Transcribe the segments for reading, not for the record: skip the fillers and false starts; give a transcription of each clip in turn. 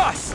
dust!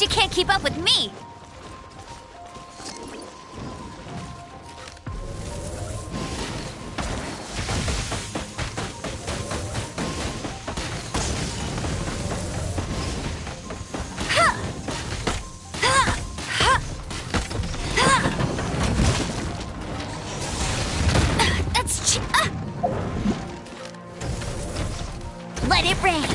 You can't keep up with me! Let it rain!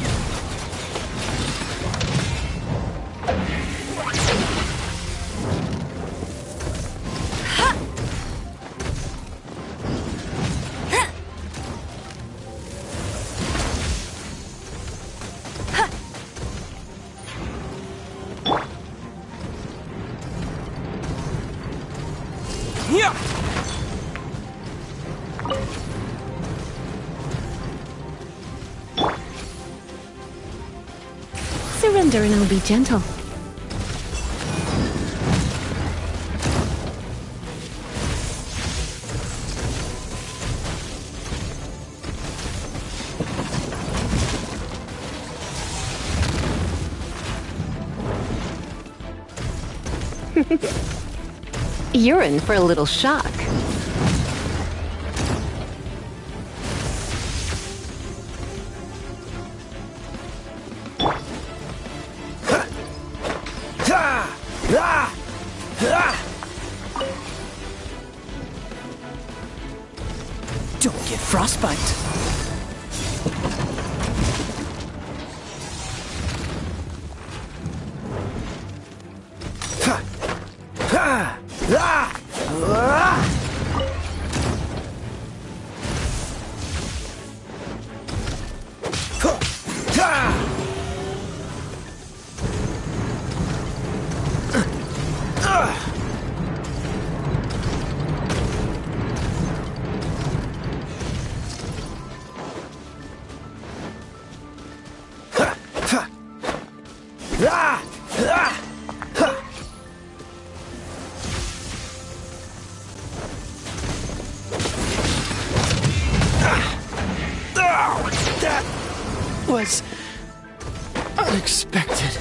Surrender and I'll be gentle. You're in for a little shock. Don't get frostbite. That was unexpected.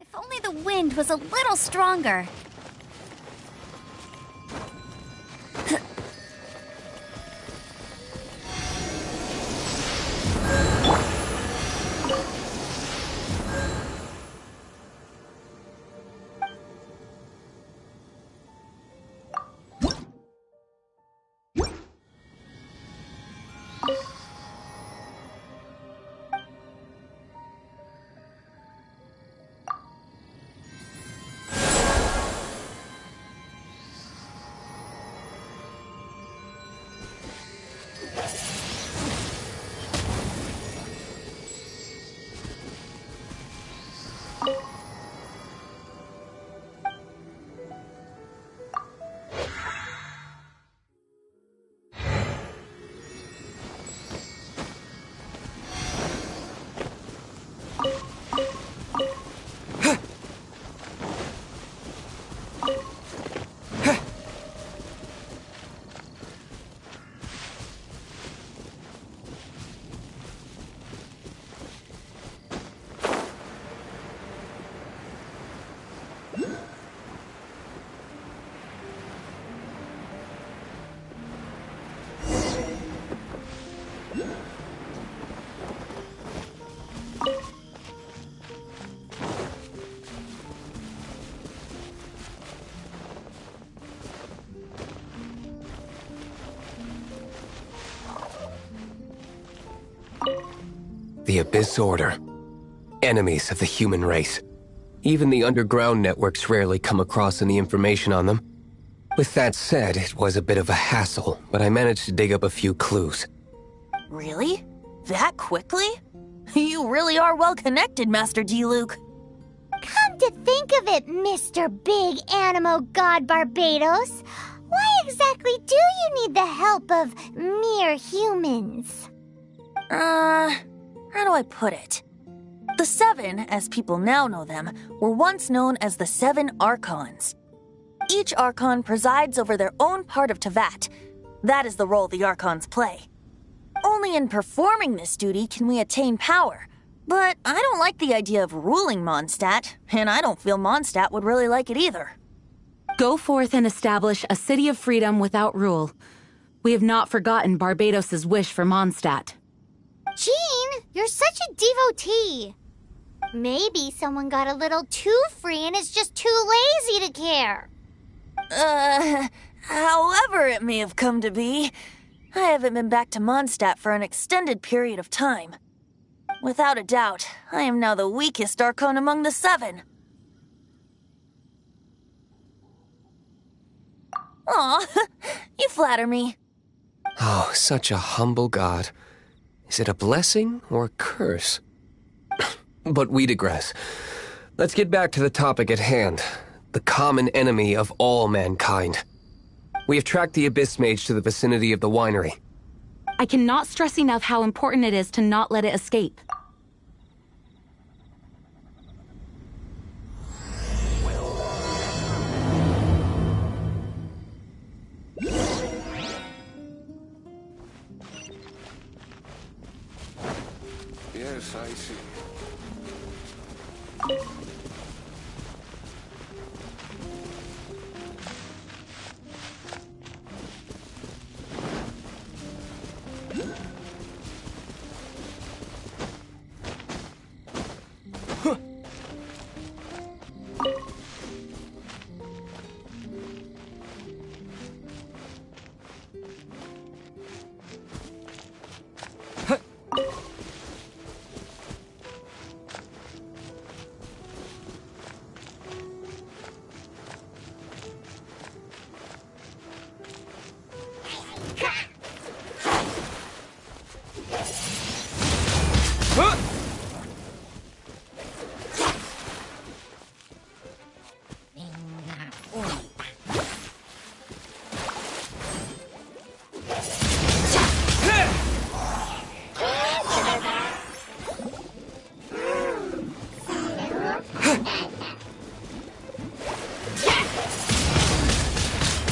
If only the wind was a little stronger. The Abyss Order. Enemies of the human race. Even the underground networks rarely come across any information on them. With that said, it was a bit of a hassle, but I managed to dig up a few clues. Really? That quickly? You really are well connected, Master D. Luke. Come to think of it, Mr. Big Animo God Barbados, why exactly do you need the help of mere humans? How do I put it? The Seven, as people now know them, were once known as the Seven Archons. Each Archon presides over their own part of Teyvat. That is the role the Archons play. Only in performing this duty can we attain power. But I don't like the idea of ruling Mondstadt, and I don't feel Mondstadt would really like it either. Go forth and establish a city of freedom without rule. We have not forgotten Barbados's wish for Mondstadt. Jean, you're such a devotee. Maybe someone got a little too free and is just too lazy to care. However it may have come to be, I haven't been back to Mondstadt for an extended period of time. Without a doubt, I am now the weakest Archon among the Seven. Aw, you flatter me. Oh, such a humble god. Is it a blessing or a curse? But we digress. Let's get back to the topic at hand. The common enemy of all mankind. We have tracked the Abyss Mage to the vicinity of the winery. I cannot stress enough how important it is to not let it escape. Yes, I see.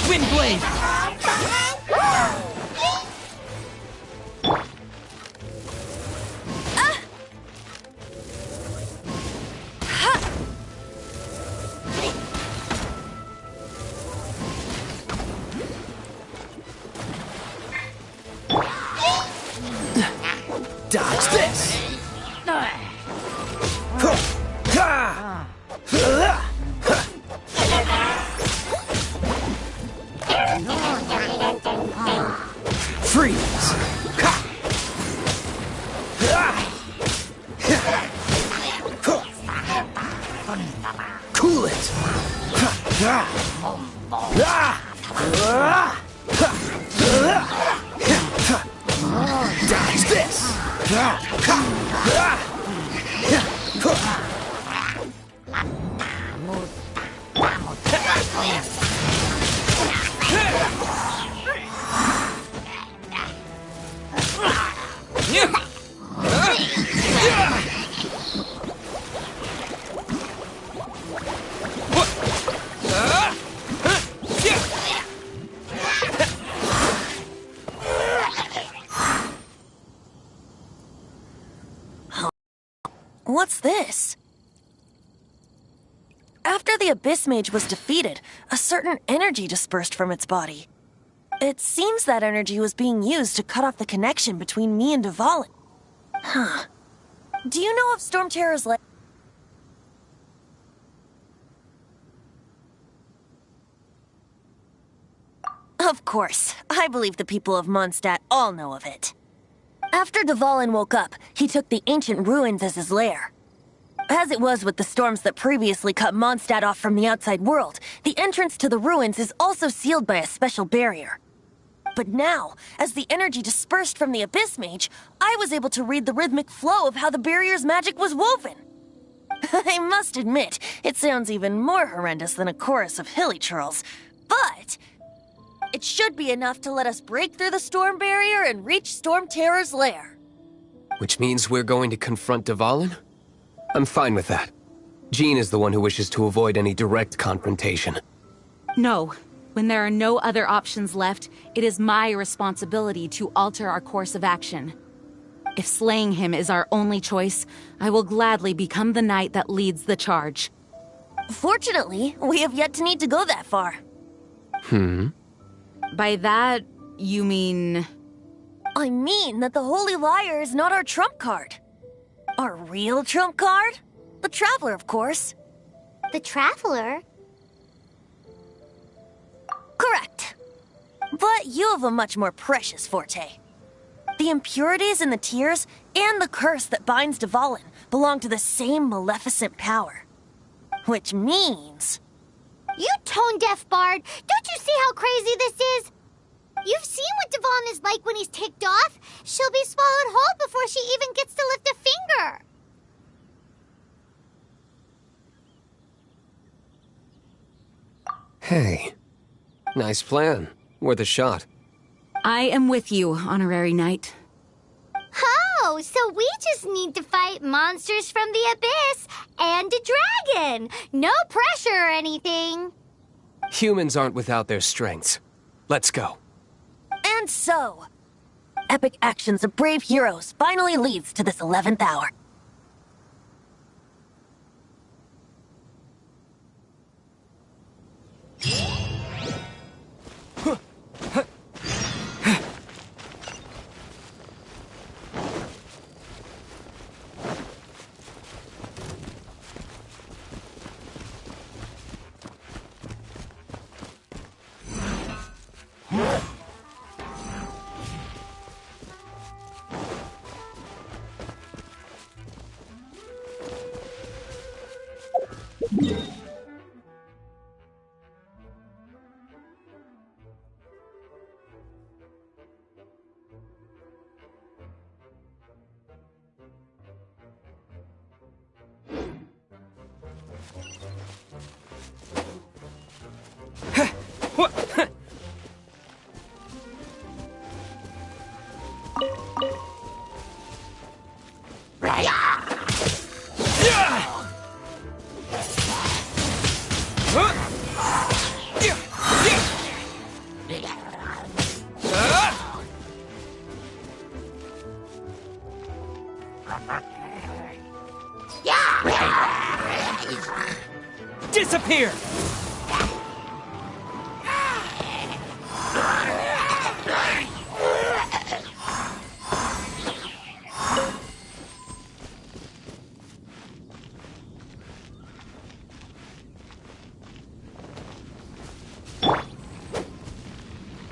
Windblade! Dodge this! Freeze! Cool it! Dodge this! What's this? After the Abyss Mage was defeated, a certain energy dispersed from its body. It seems that energy was being used to cut off the connection between me and Dvalin. Huh. Do you know of Storm Terror's lair? Of course. I believe the people of Mondstadt all know of it. After Dvalin woke up, he took the ancient ruins as his lair. As it was with the storms that previously cut Mondstadt off from the outside world, the entrance to the ruins is also sealed by a special barrier. But now, as the energy dispersed from the Abyss Mage, I was able to read the rhythmic flow of how the barrier's magic was woven. I must admit, it sounds even more horrendous than a chorus of hilly churls, but it should be enough to let us break through the storm barrier and reach Storm Terror's lair. Which means we're going to confront Dvalin? I'm fine with that. Jean is the one who wishes to avoid any direct confrontation. No. When there are no other options left, it is my responsibility to alter our course of action. If slaying him is our only choice, I will gladly become the knight that leads the charge. Fortunately, we have yet to need to go that far. By that, you mean... I mean that the Holy Liar is not our trump card. Our real trump card? The Traveler, of course. The Traveler? Correct. But you have a much more precious forte. The impurities in the tears and the curse that binds Dvalin belong to the same maleficent power. Which means... You tone-deaf bard! Don't you see how crazy this is? You've seen what Dvalin is like when he's ticked off. She'll be swallowed whole before she even gets to lift a finger. Hey. Nice plan. Worth a shot. I am with you, Honorary Knight. Oh, so we just need to fight monsters from the abyss and a dragon. No pressure or anything. Humans aren't without their strengths. Let's go. And so, epic actions of brave heroes finally leads to this 11th hour. Disappear!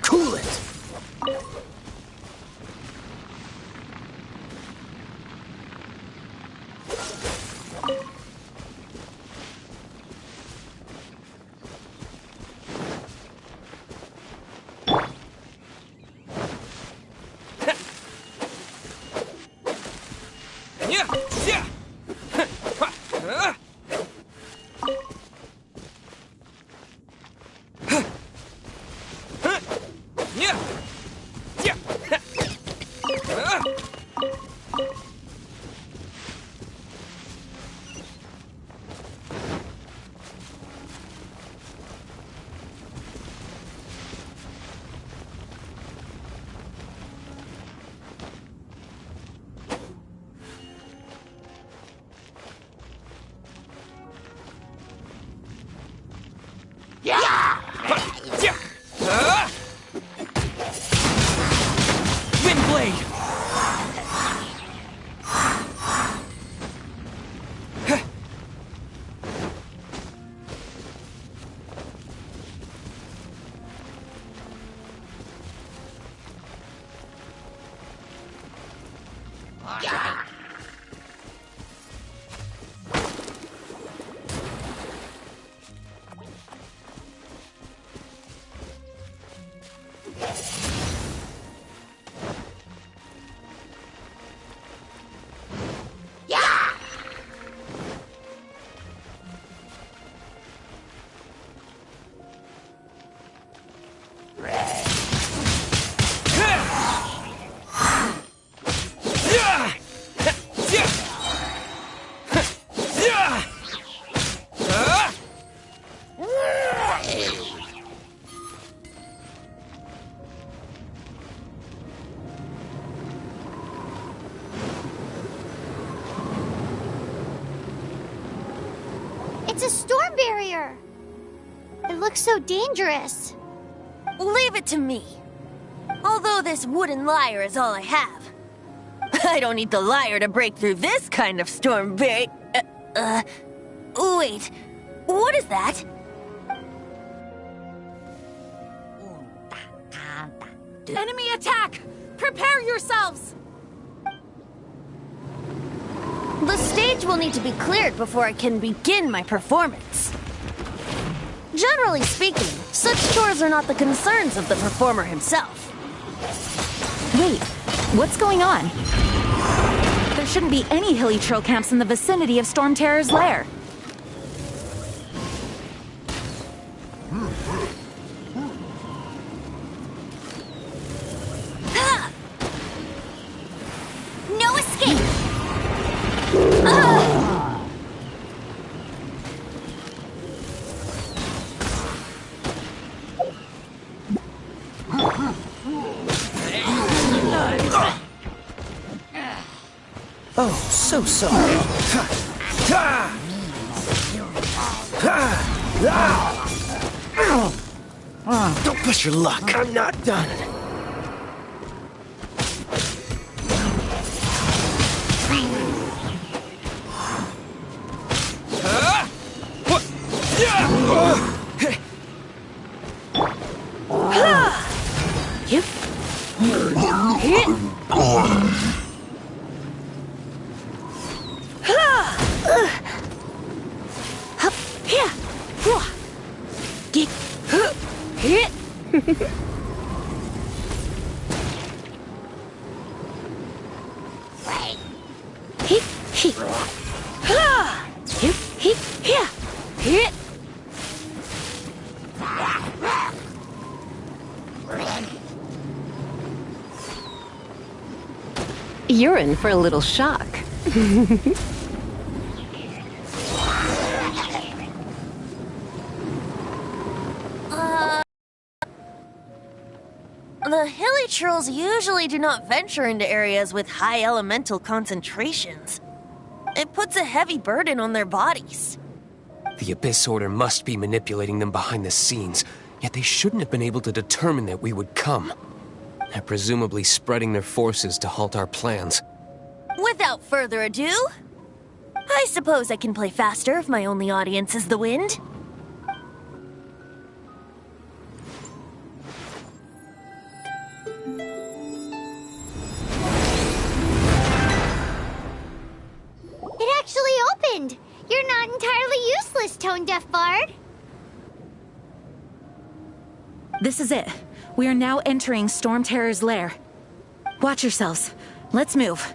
Cool it! Windblade! It's a storm barrier. It looks so dangerous. Leave it to me. Although this wooden lyre is all I have. I don't need the lyre to break through this kind of storm barrier. Wait. What is that? Enemy attack! Prepare yourselves! The stage will need to be cleared before I can begin my performance. Generally speaking, such chores are not the concerns of the performer himself. Wait, what's going on? There shouldn't be any hilly trail camps in the vicinity of Storm Terror's lair. No escape! Oh, so sorry. Don't push your luck. I'm not done. You're in for a little shock. The hilly trolls usually do not venture into areas with high elemental concentrations. It puts a heavy burden on their bodies. The Abyss Order must be manipulating them behind the scenes, yet they shouldn't have been able to determine that we would come. They're presumably spreading their forces to halt our plans. Without further ado, I suppose I can play faster if my only audience is the wind. It actually opened! You're not entirely useless, Tone Deaf Bard. This is it. We are now entering Storm Terror's lair. Watch yourselves. Let's move.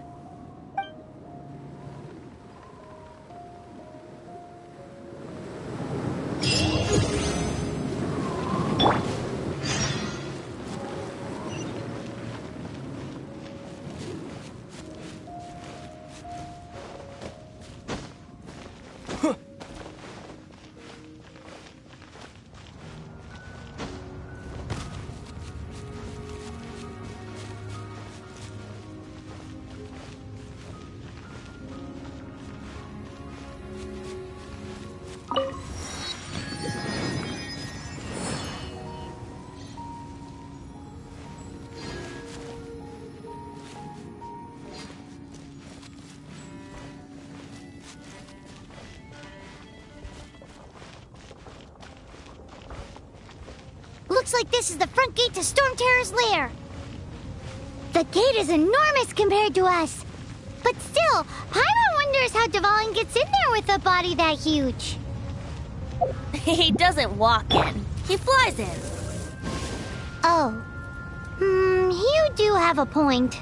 Looks like this is the front gate to Storm Terror's lair. The gate is enormous compared to us. But still, Paimon wonders how Dvalin gets in there with a body that huge. He doesn't walk in. He flies in. Oh. You do have a point.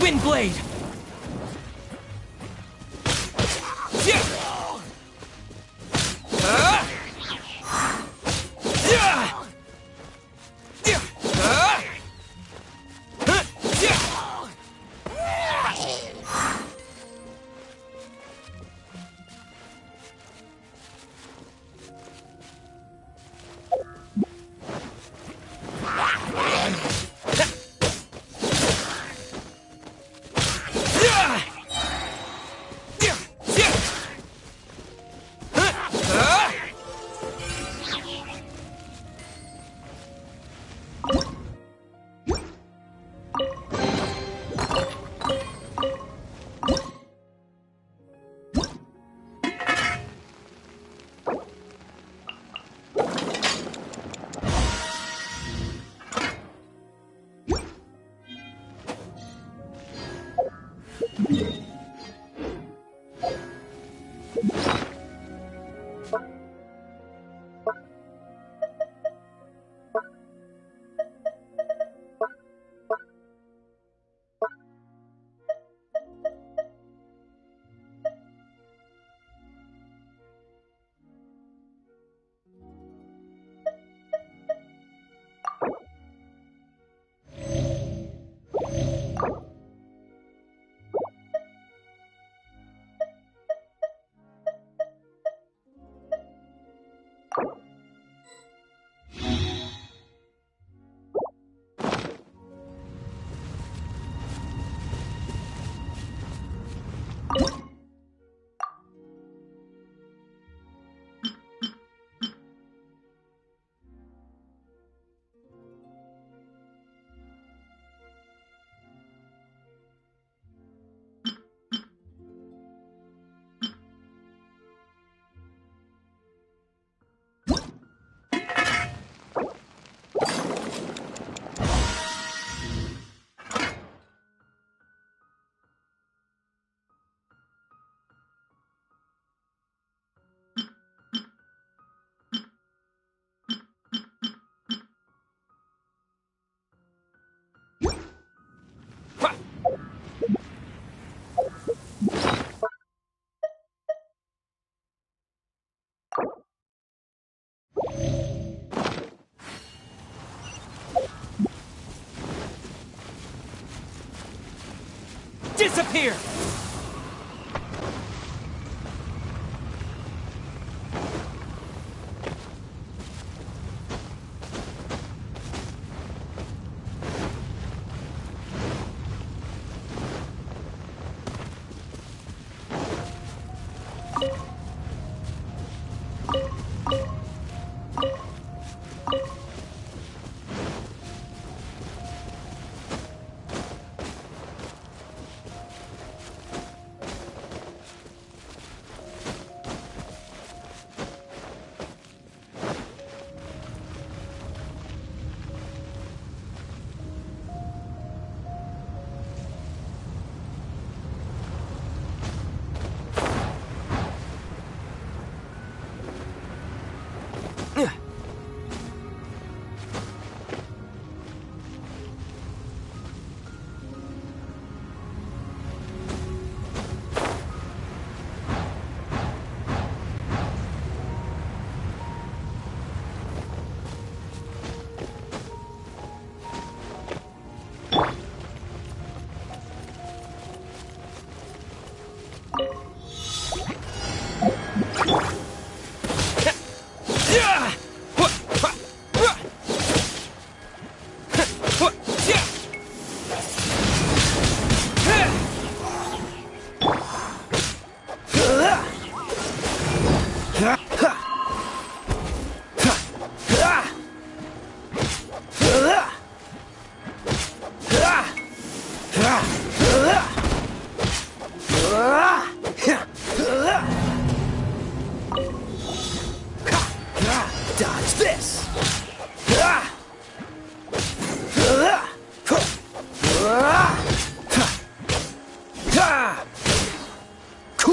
Windblade! Disappear!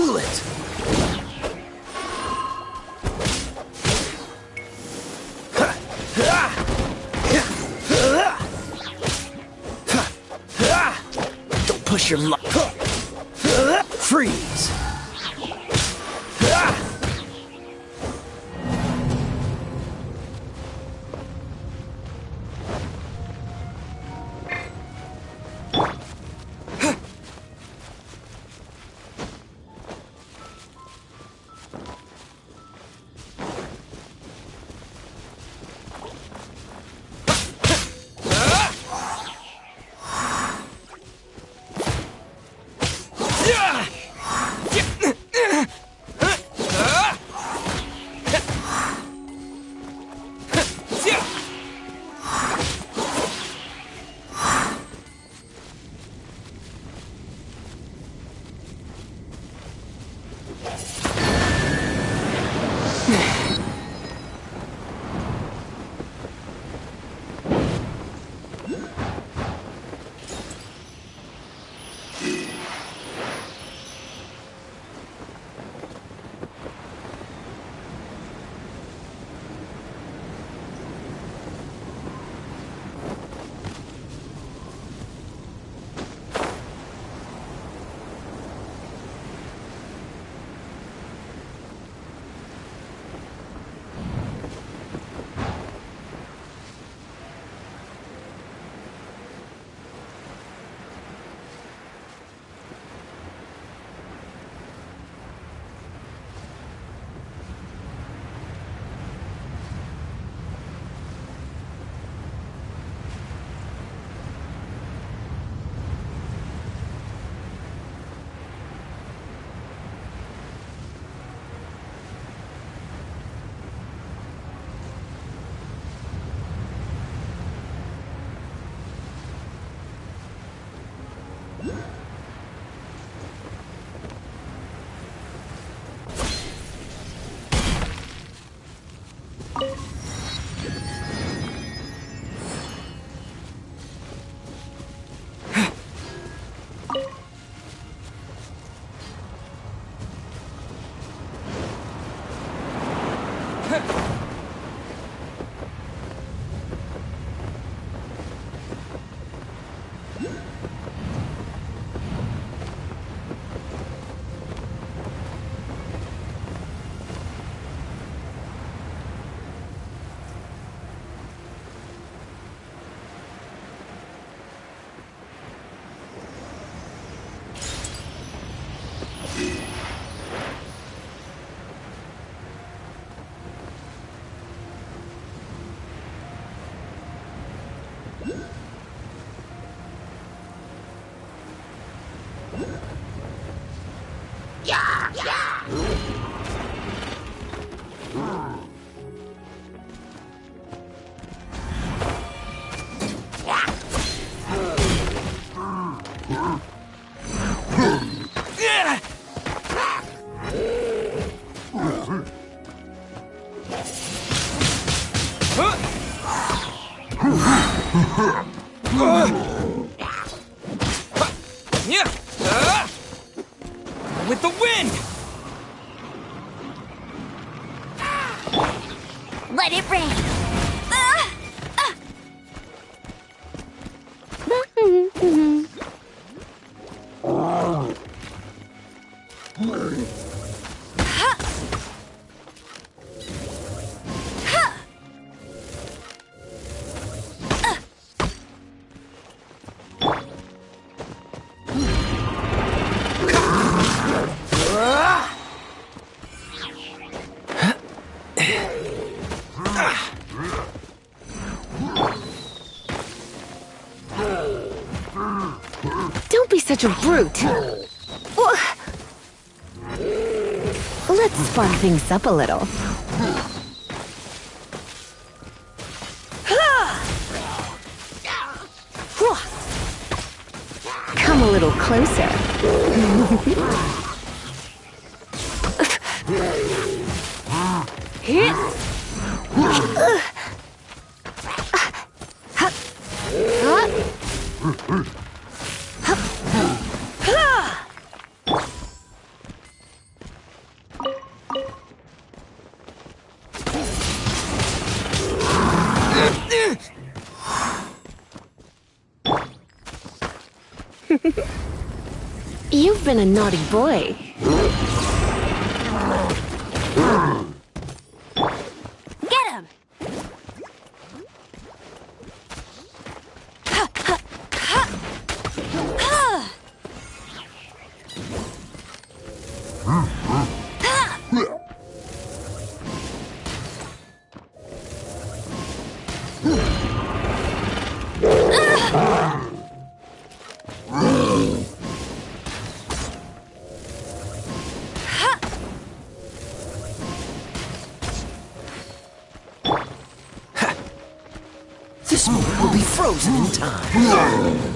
Feel it! Don't push your luck. Freeze! With the wind! Let it rain. Don't be such a brute. Let's fun things up a little. Come a little closer. been a naughty boy. Get him! This moment will be frozen in time.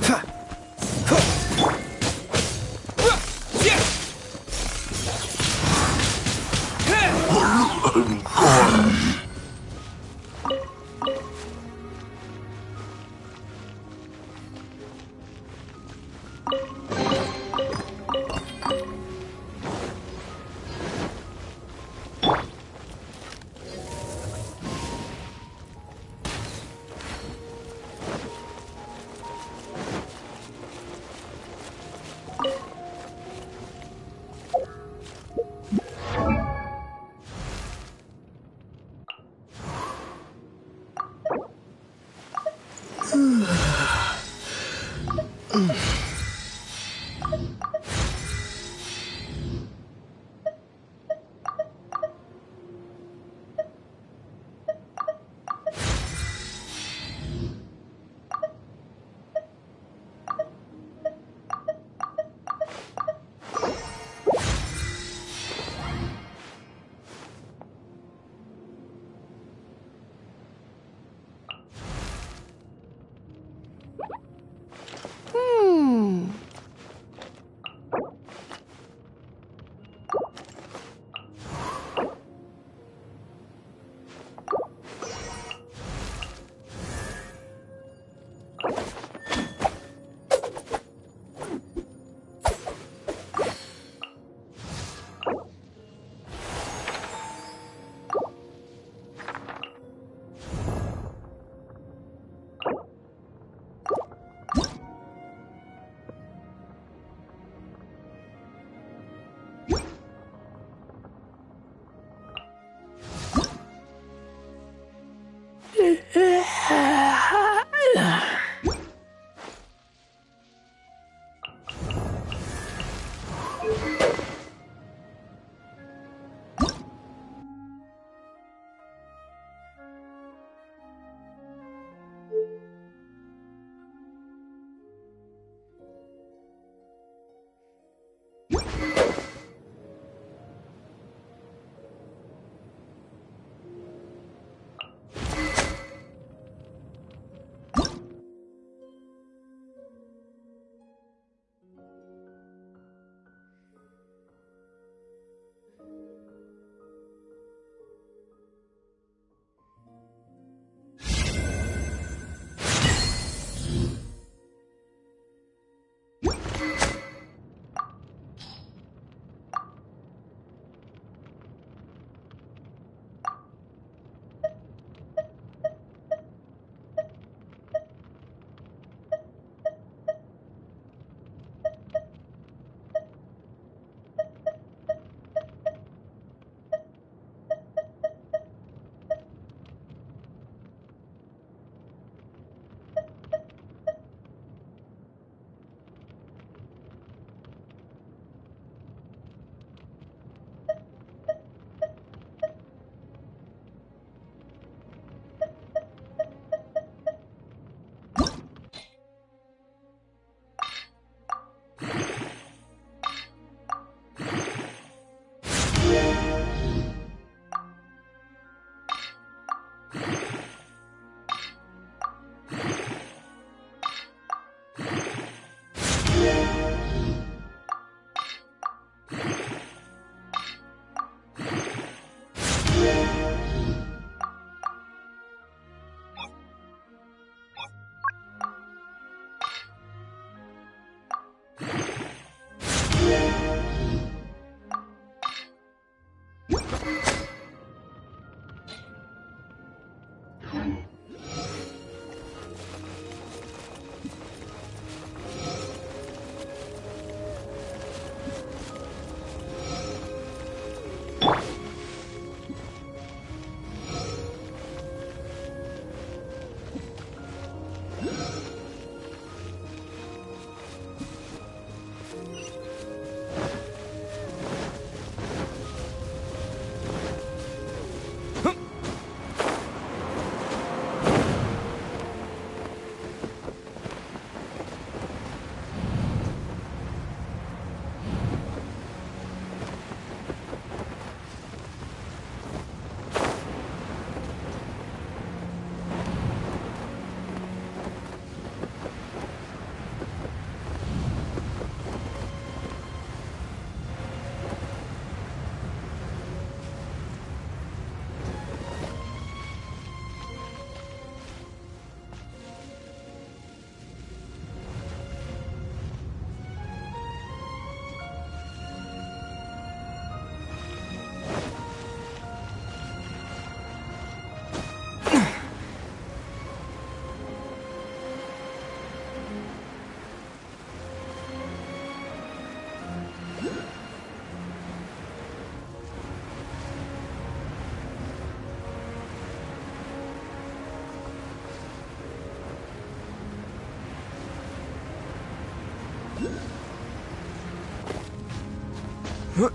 Not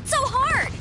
so hard!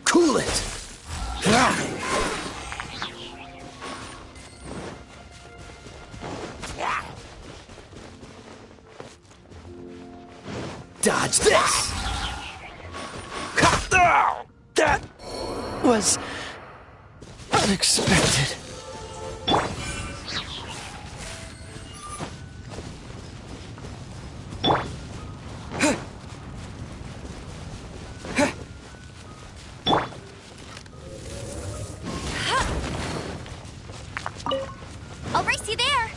Cool it! Dodge this! That was unexpected. I'll race you there!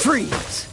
Freeze!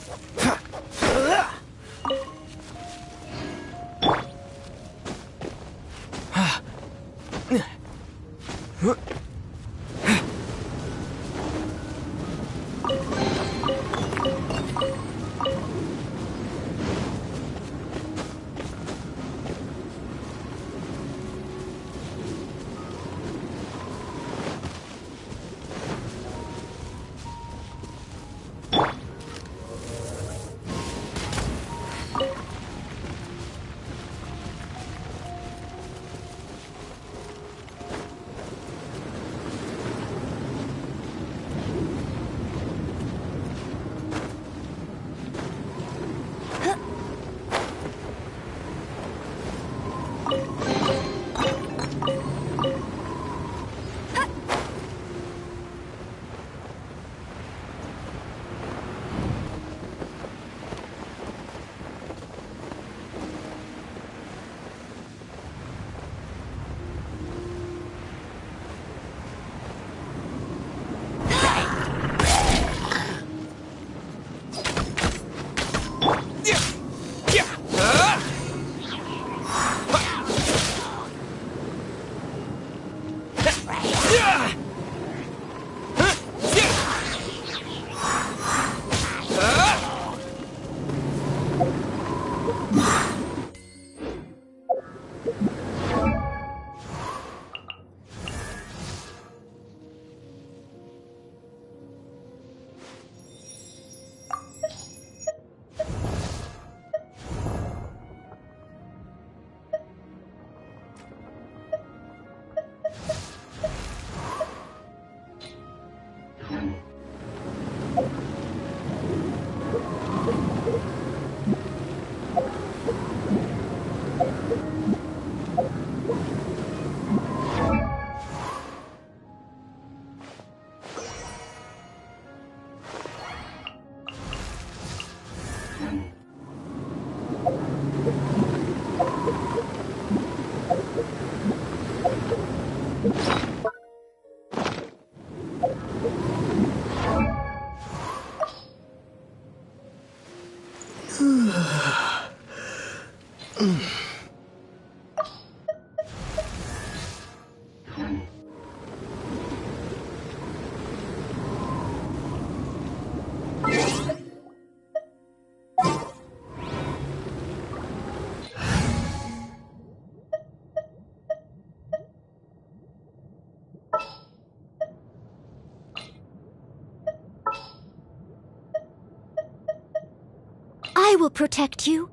I will protect you.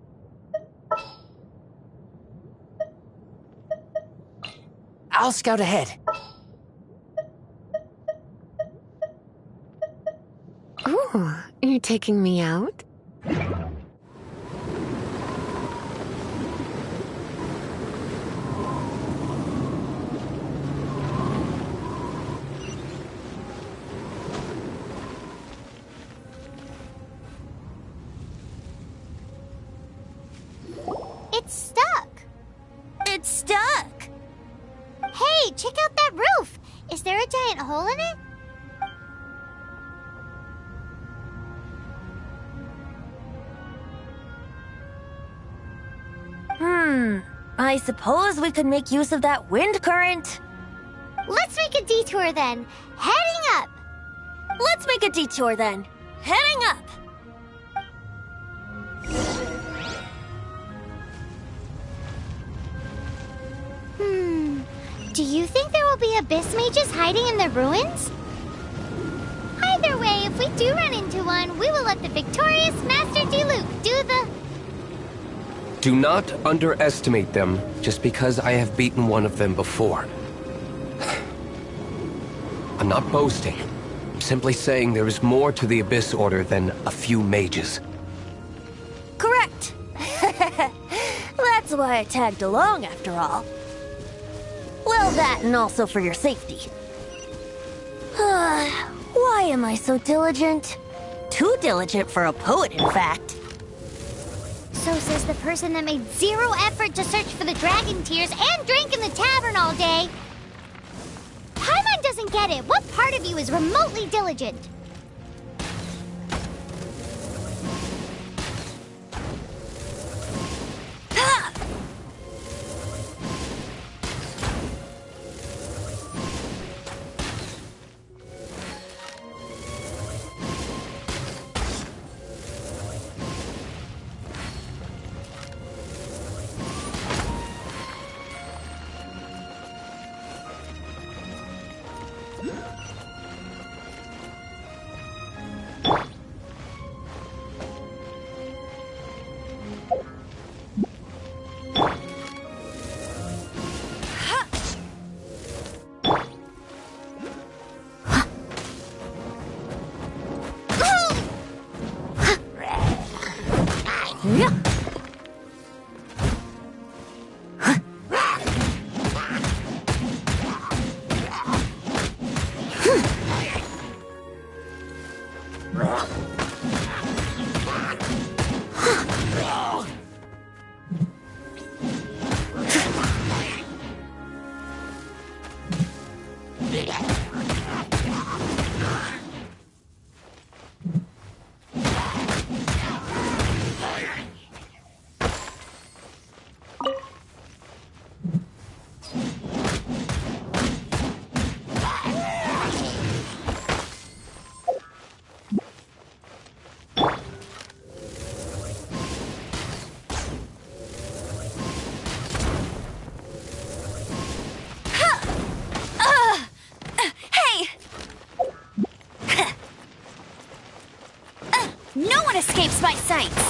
I'll scout ahead. Ooh, you're taking me out? It's stuck. It's stuck! Hey, check out that roof. Is there a giant hole in it? I suppose we could make use of that wind current. Let's make a detour then. Heading up. Let's make a detour then. Heading up. Do you think there will be abyss mages hiding in the ruins? Either way, if we do run into one, we will let the victorious Master Diluc do the... Do not underestimate them just because I have beaten one of them before. I'm not boasting. I'm simply saying there is more to the Abyss Order than a few mages. Correct. That's why I tagged along after all. Well, that and also for your safety. Why am I so diligent? Too diligent for a poet, in fact. So says the person that made zero effort to search for the dragon tears and drank in the tavern all day. Paimon doesn't get it. What part of you is remotely diligent? No one escapes my sights!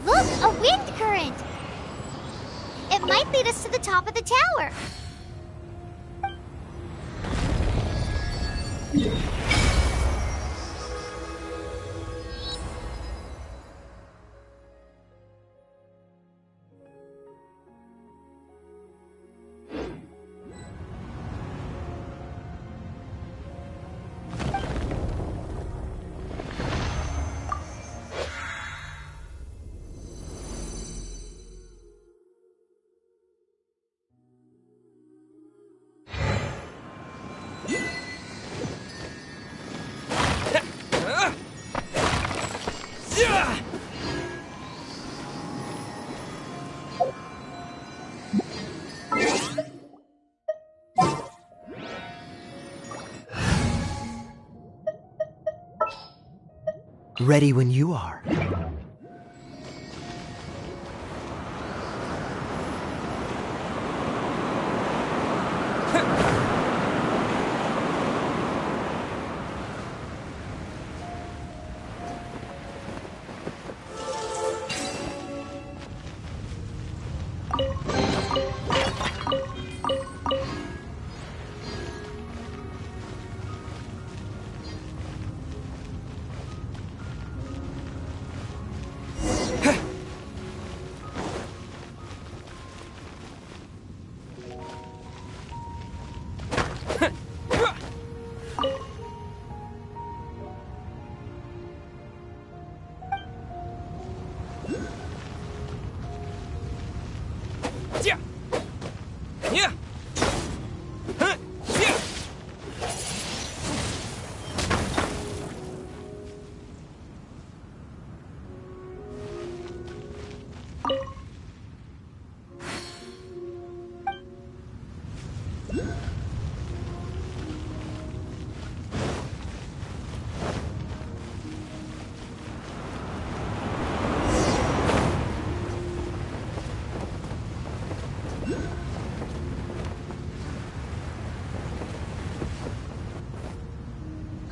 Look, a wind current! It might lead us to the top of the tower. Ready when you are.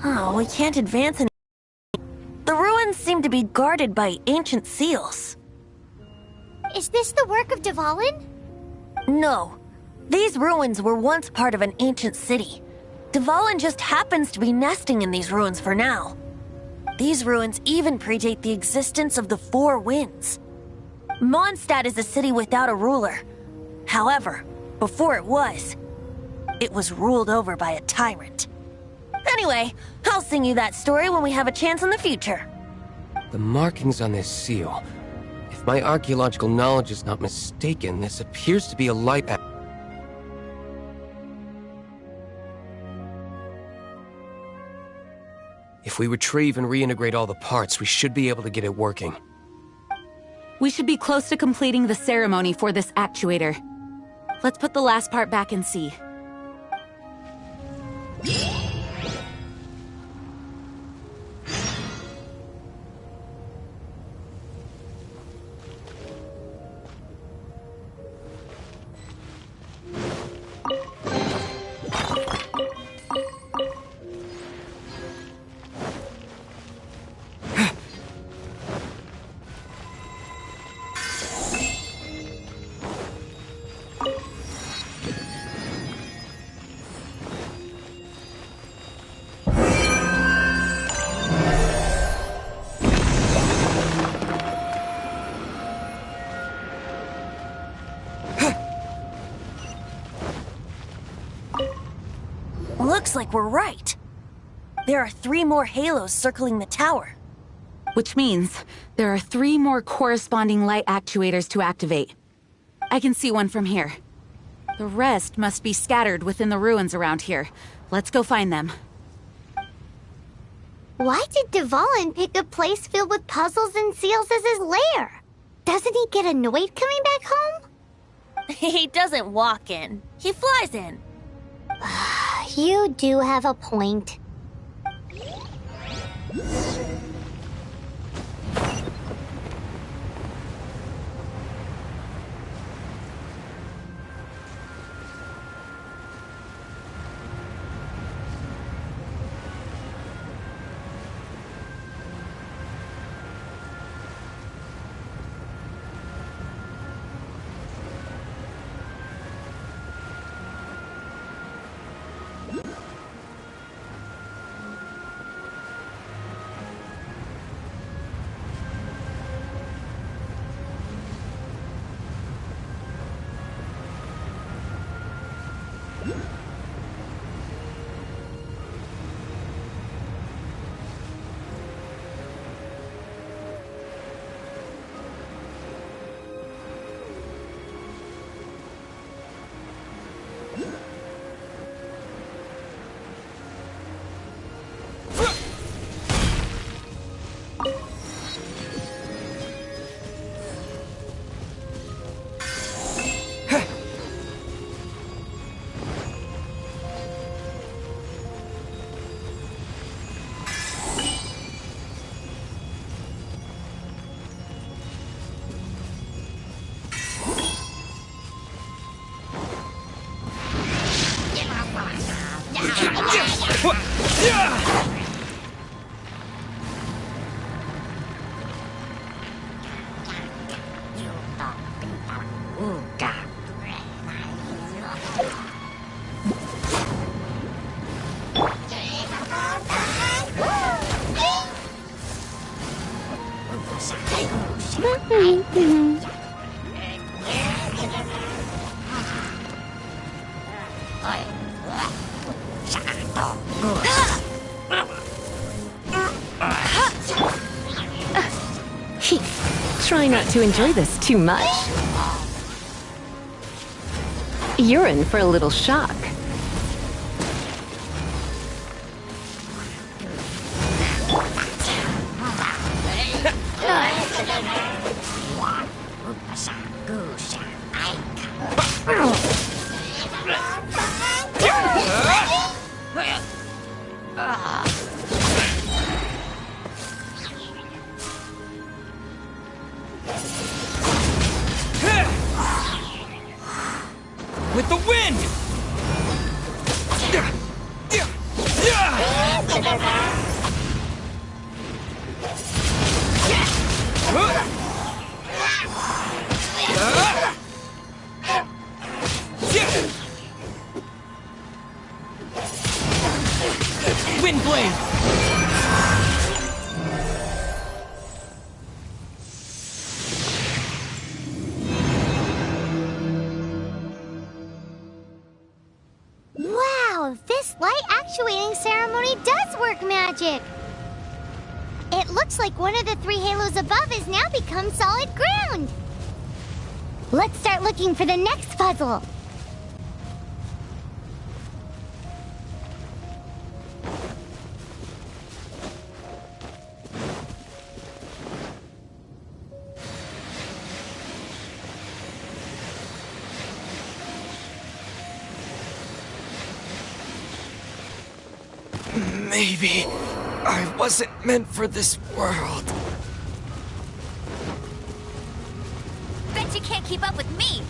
Oh, we can't advance any. The ruins seem to be guarded by ancient seals. Is this the work of Dvalin? No. These ruins were once part of an ancient city. Dvalin just happens to be nesting in these ruins for now. These ruins even predate the existence of the Four Winds. Mondstadt is a city without a ruler. However, before it was ruled over by a tyrant. Anyway, I'll sing you that story when we have a chance in the future. The markings on this seal. If my archaeological knowledge is not mistaken, this appears to be a light. If we retrieve and reintegrate all the parts, we should be able to get it working. We should be close to completing the ceremony for this actuator. Let's put the last part back and see. Looks like we're right. There are 3 more halos circling the tower. Which means there are 3 more corresponding light actuators to activate. I can see one from here. The rest must be scattered within the ruins around here. Let's go find them. Why did Dvalin pick a place filled with puzzles and seals as his lair? Doesn't he get annoyed coming back home? He doesn't walk in. He flies in. You do have a point. Try not to enjoy this too much. You're in for a little shock. With the wind! Wind blade! light actuating ceremony does work magic. It looks like one of the 3 halos above has now become solid ground. Let's start looking for the next puzzle. Maybe I wasn't meant for this world. Bet you can't keep up with me.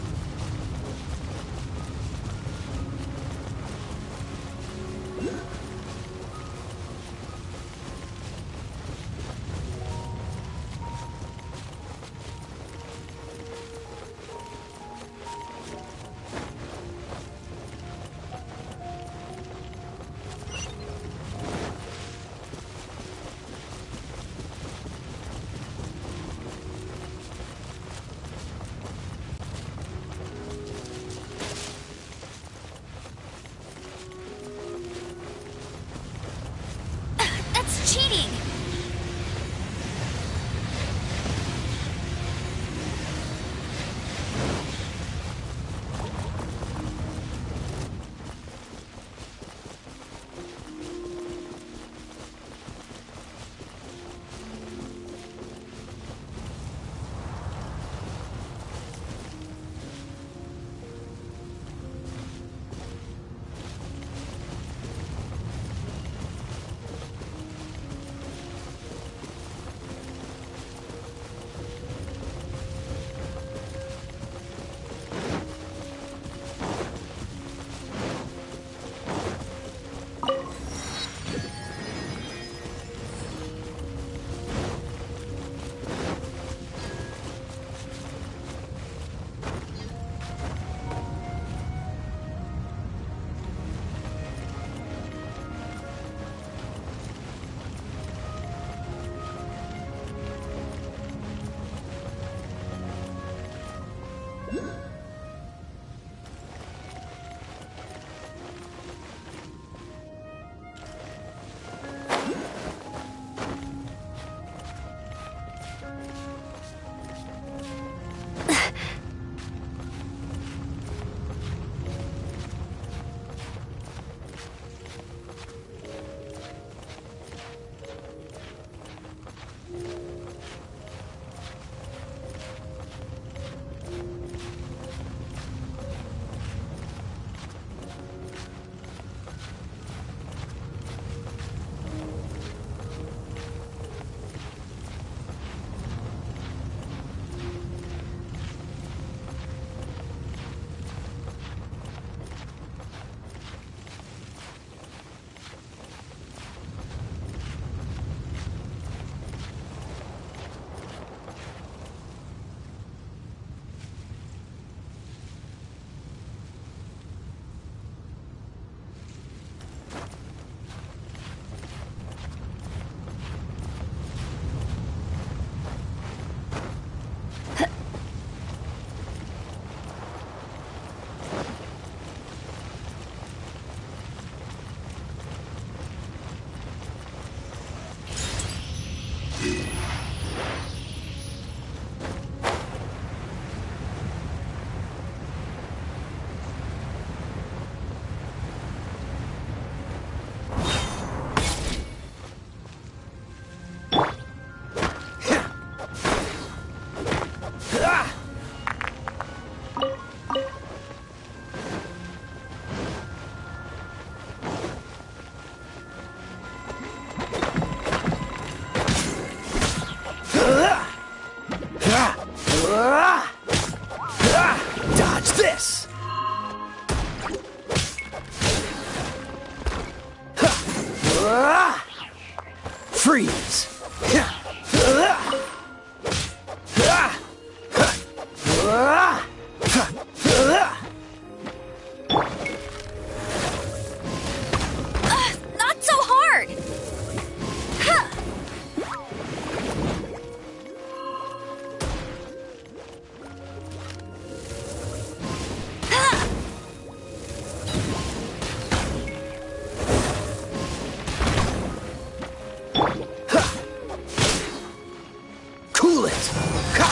That's cheating. Dodge this! Freeze! Not so hard. Huh. it! Ha!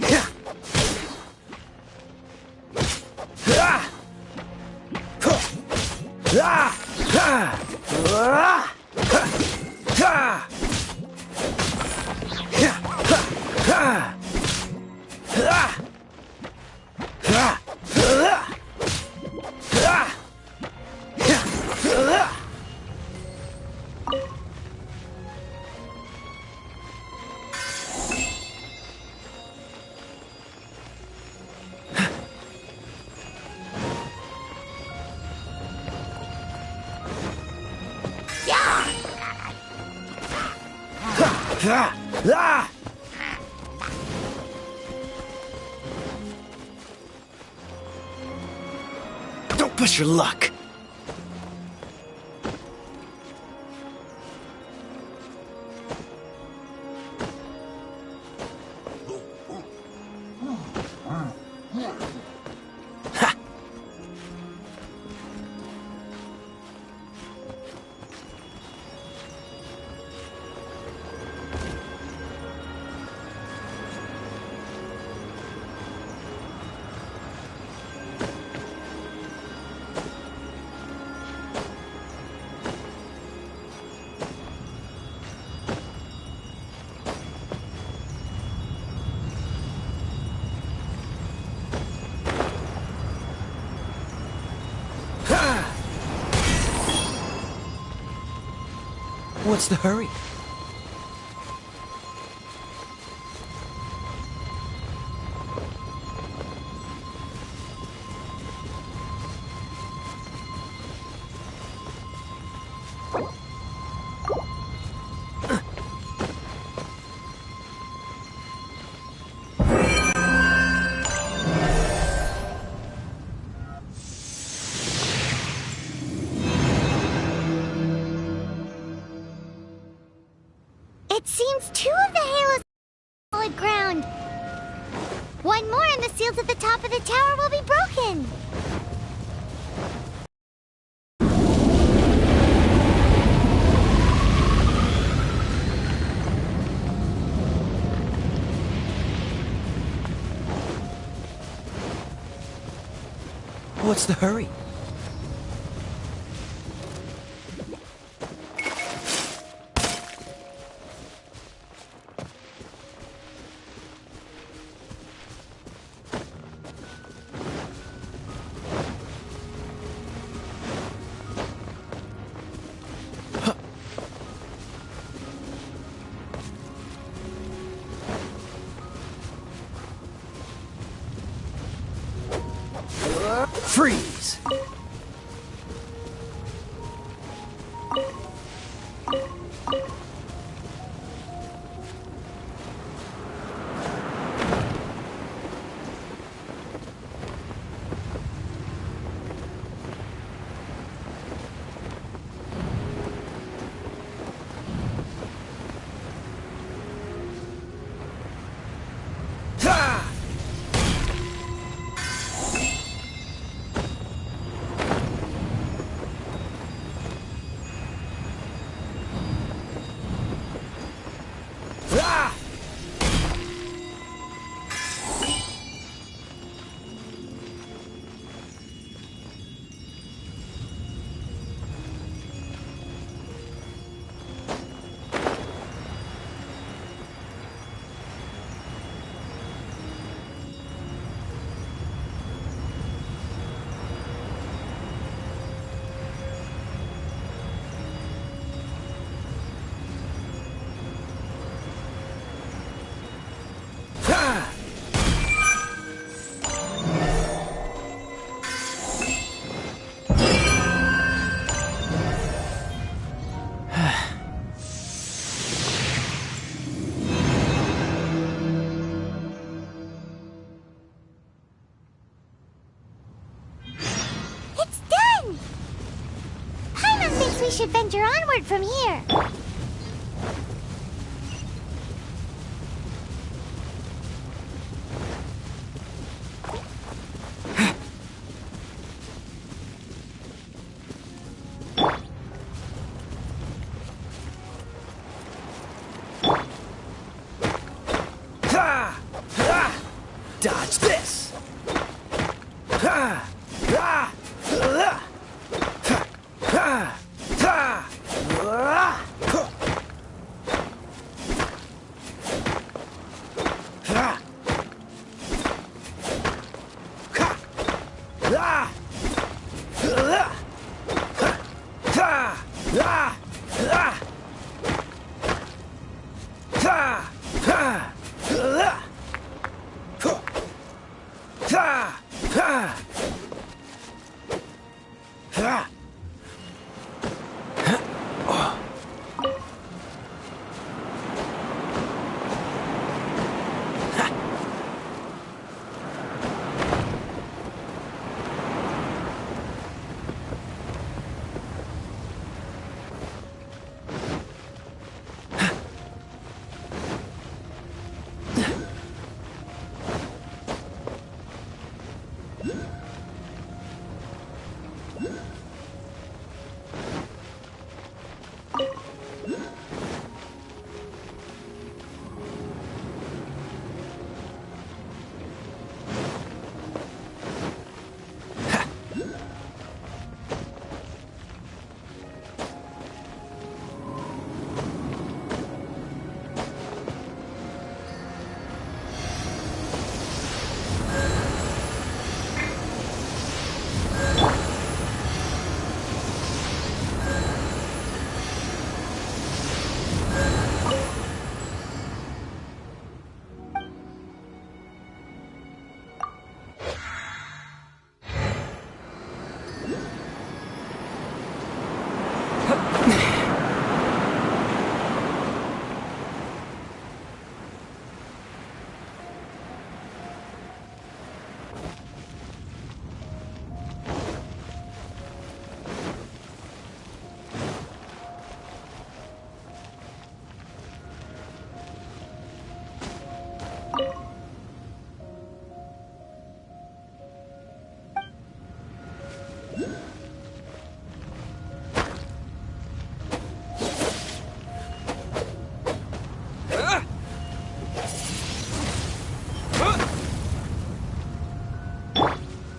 Yeah. Ah! Huh. Ah! Ah! Ah! Ah! Yeah. Ha! Ah! Ah! Ah! Ah! Ah! Yeah. Ah! Ah! Ah! Don't push your luck. Ha! What's the hurry? It seems 2 of the halos are solid ground. 1 more and the seals at the top of the tower will be broken. What's the hurry? Freeze! It's done! Paimon thinks we should venture onward from here. Watch this!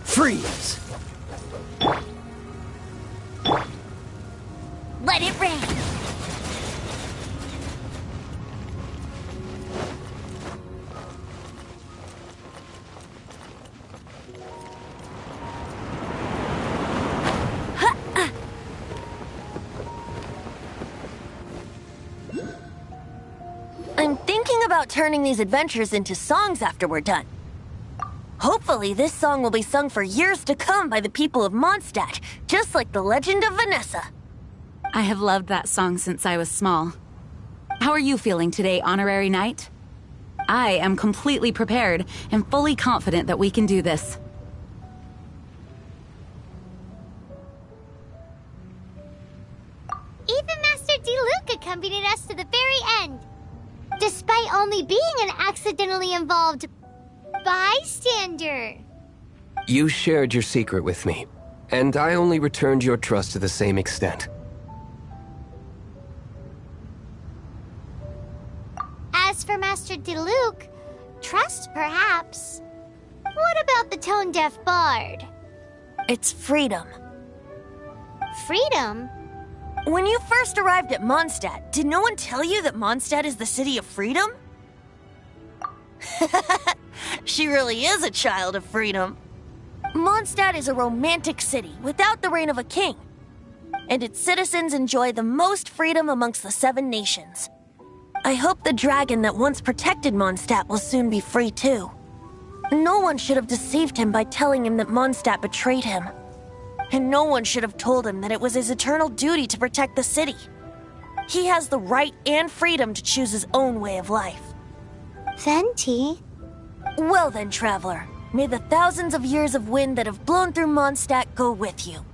Freeze! Let it rain. I'm thinking about turning these adventures into songs after we're done. Hopefully, this song will be sung for years to come by the people of Mondstadt, just like the legend of Vanessa. I have loved that song since I was small. How are you feeling today, Honorary Knight? I am completely prepared and fully confident that we can do this. Even Master Diluc accompanied us to the very end, despite only being an accidentally involved bystander. You shared your secret with me, and I only returned your trust to the same extent. As for Master Diluc, trust perhaps. What about the tone-deaf bard? It's freedom. Freedom? When you first arrived at Mondstadt, did no one tell you that Mondstadt is the city of freedom? She really is a child of freedom. Mondstadt is a romantic city without the reign of a king, and its citizens enjoy the most freedom amongst the 7 nations. I hope the dragon that once protected Mondstadt will soon be free too. No one should have deceived him by telling him that Mondstadt betrayed him. And no one should have told him that it was his eternal duty to protect the city. He has the right and freedom to choose his own way of life. Venti? Well then, traveler, may the thousands of years of wind that have blown through Mondstadt go with you.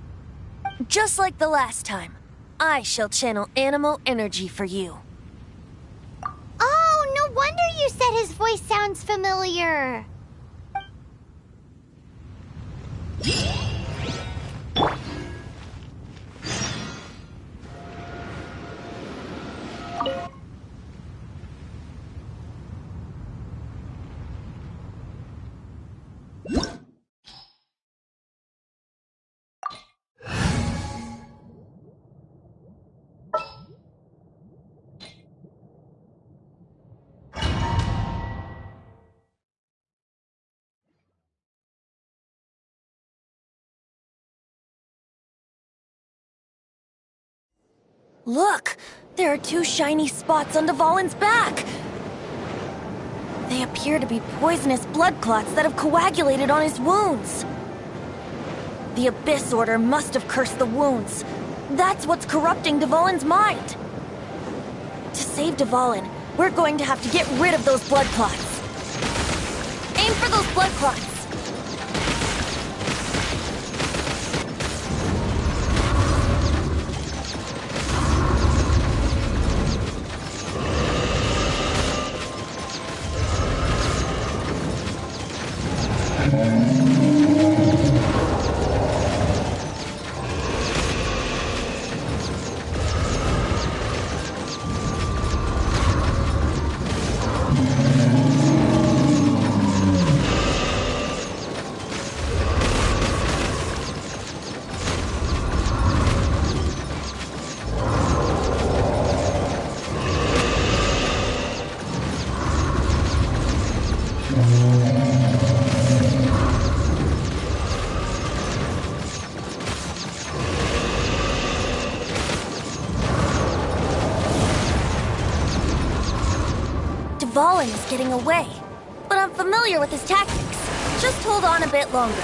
Just like the last time, I shall channel animal energy for you. Oh, no wonder you said his voice sounds familiar. Look! There are two shiny spots on Dvalin's back! They appear to be poisonous blood clots that have coagulated on his wounds. The Abyss Order must have cursed the wounds. That's what's corrupting Dvalin's mind. To save Dvalin, we're going to have to get rid of those blood clots. Aim for those blood clots. Dvalin is getting away, but I'm familiar with his tactics. Just hold on a bit longer.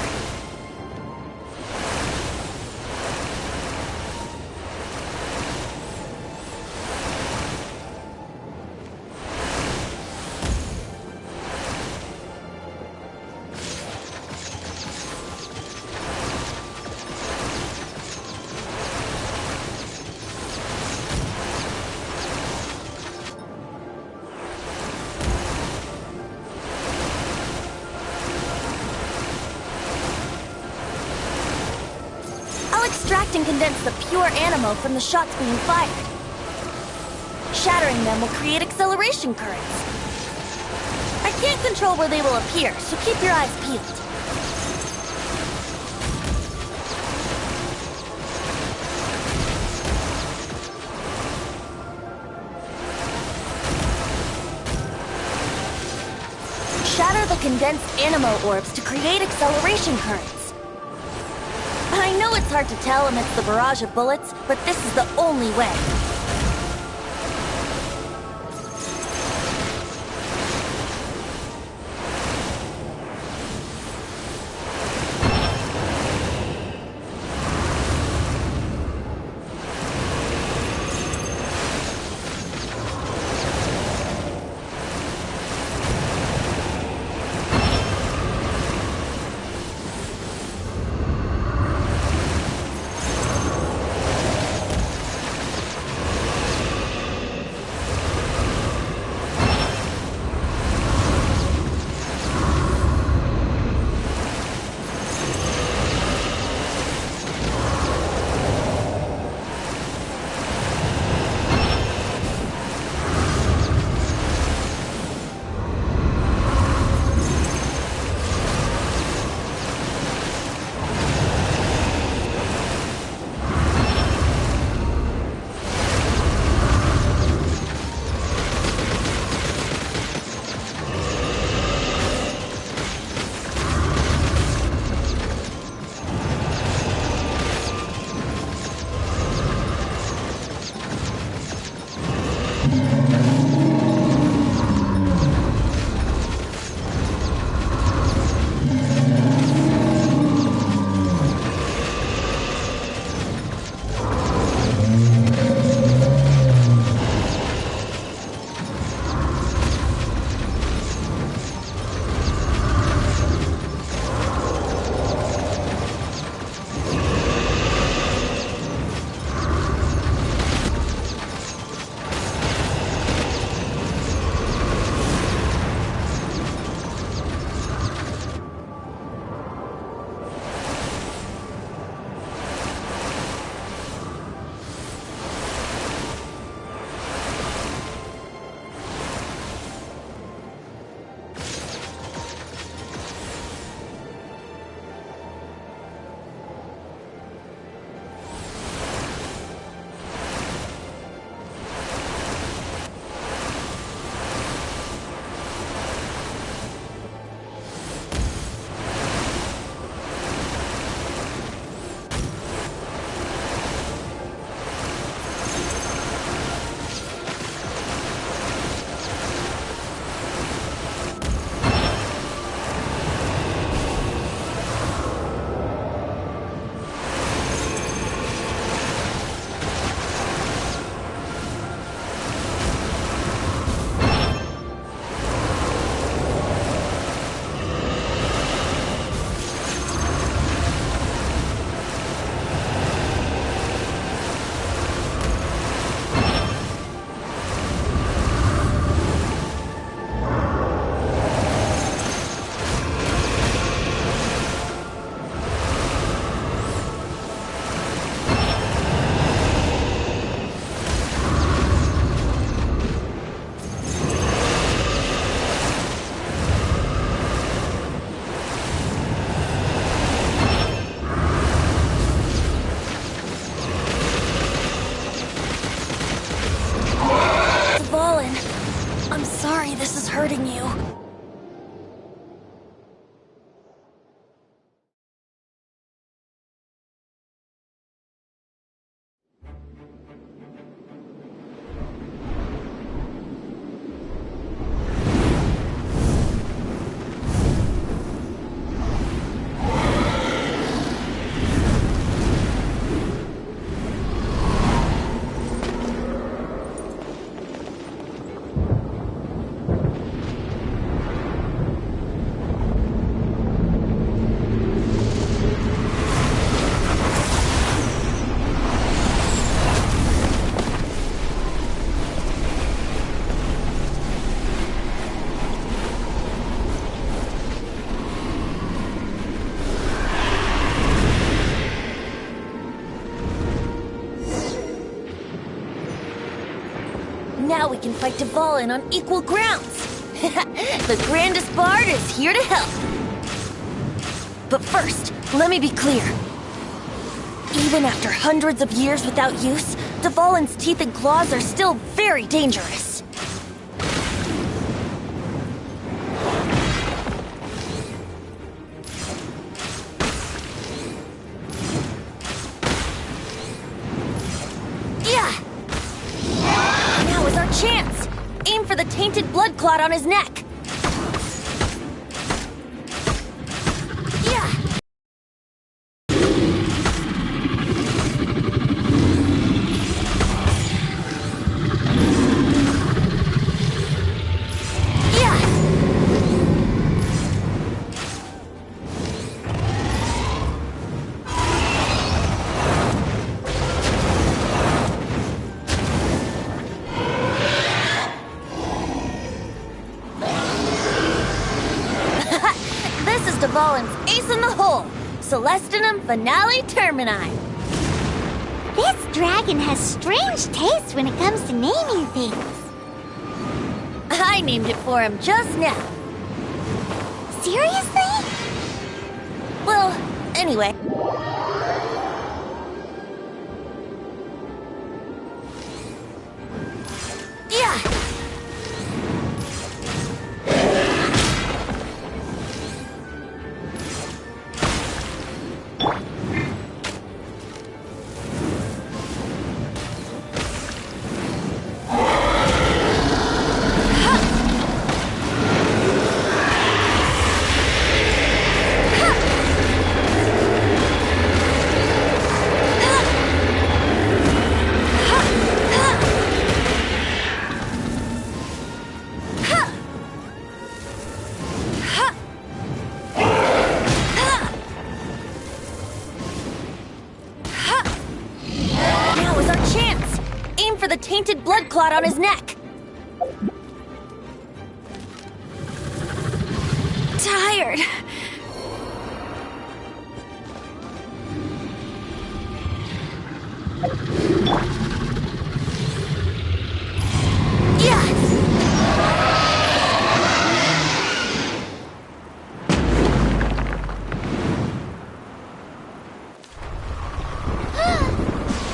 Extract and condense the pure animo from the shots being fired. Shattering them will create acceleration currents. I can't control where they will appear, so keep your eyes peeled. Shatter the condensed animo orbs to create acceleration currents. I know it's hard to tell amidst the barrage of bullets, but this is the only way. sorry this is hurting you. Now we can fight Dvalin on equal grounds. The grandest bard is here to help. But first, let me be clear. Even after hundreds of years without use, Dvalin's teeth and claws are still very dangerous. Chance! Aim for the tainted blood clot on his neck! Yeah! Dvalin's ace in the hole! Celestinum Finale Termini! This dragon has strange taste when it comes to naming things. I named it for him just now. Seriously? Well, anyway. Yeah! The tainted blood clot on his neck. Tired.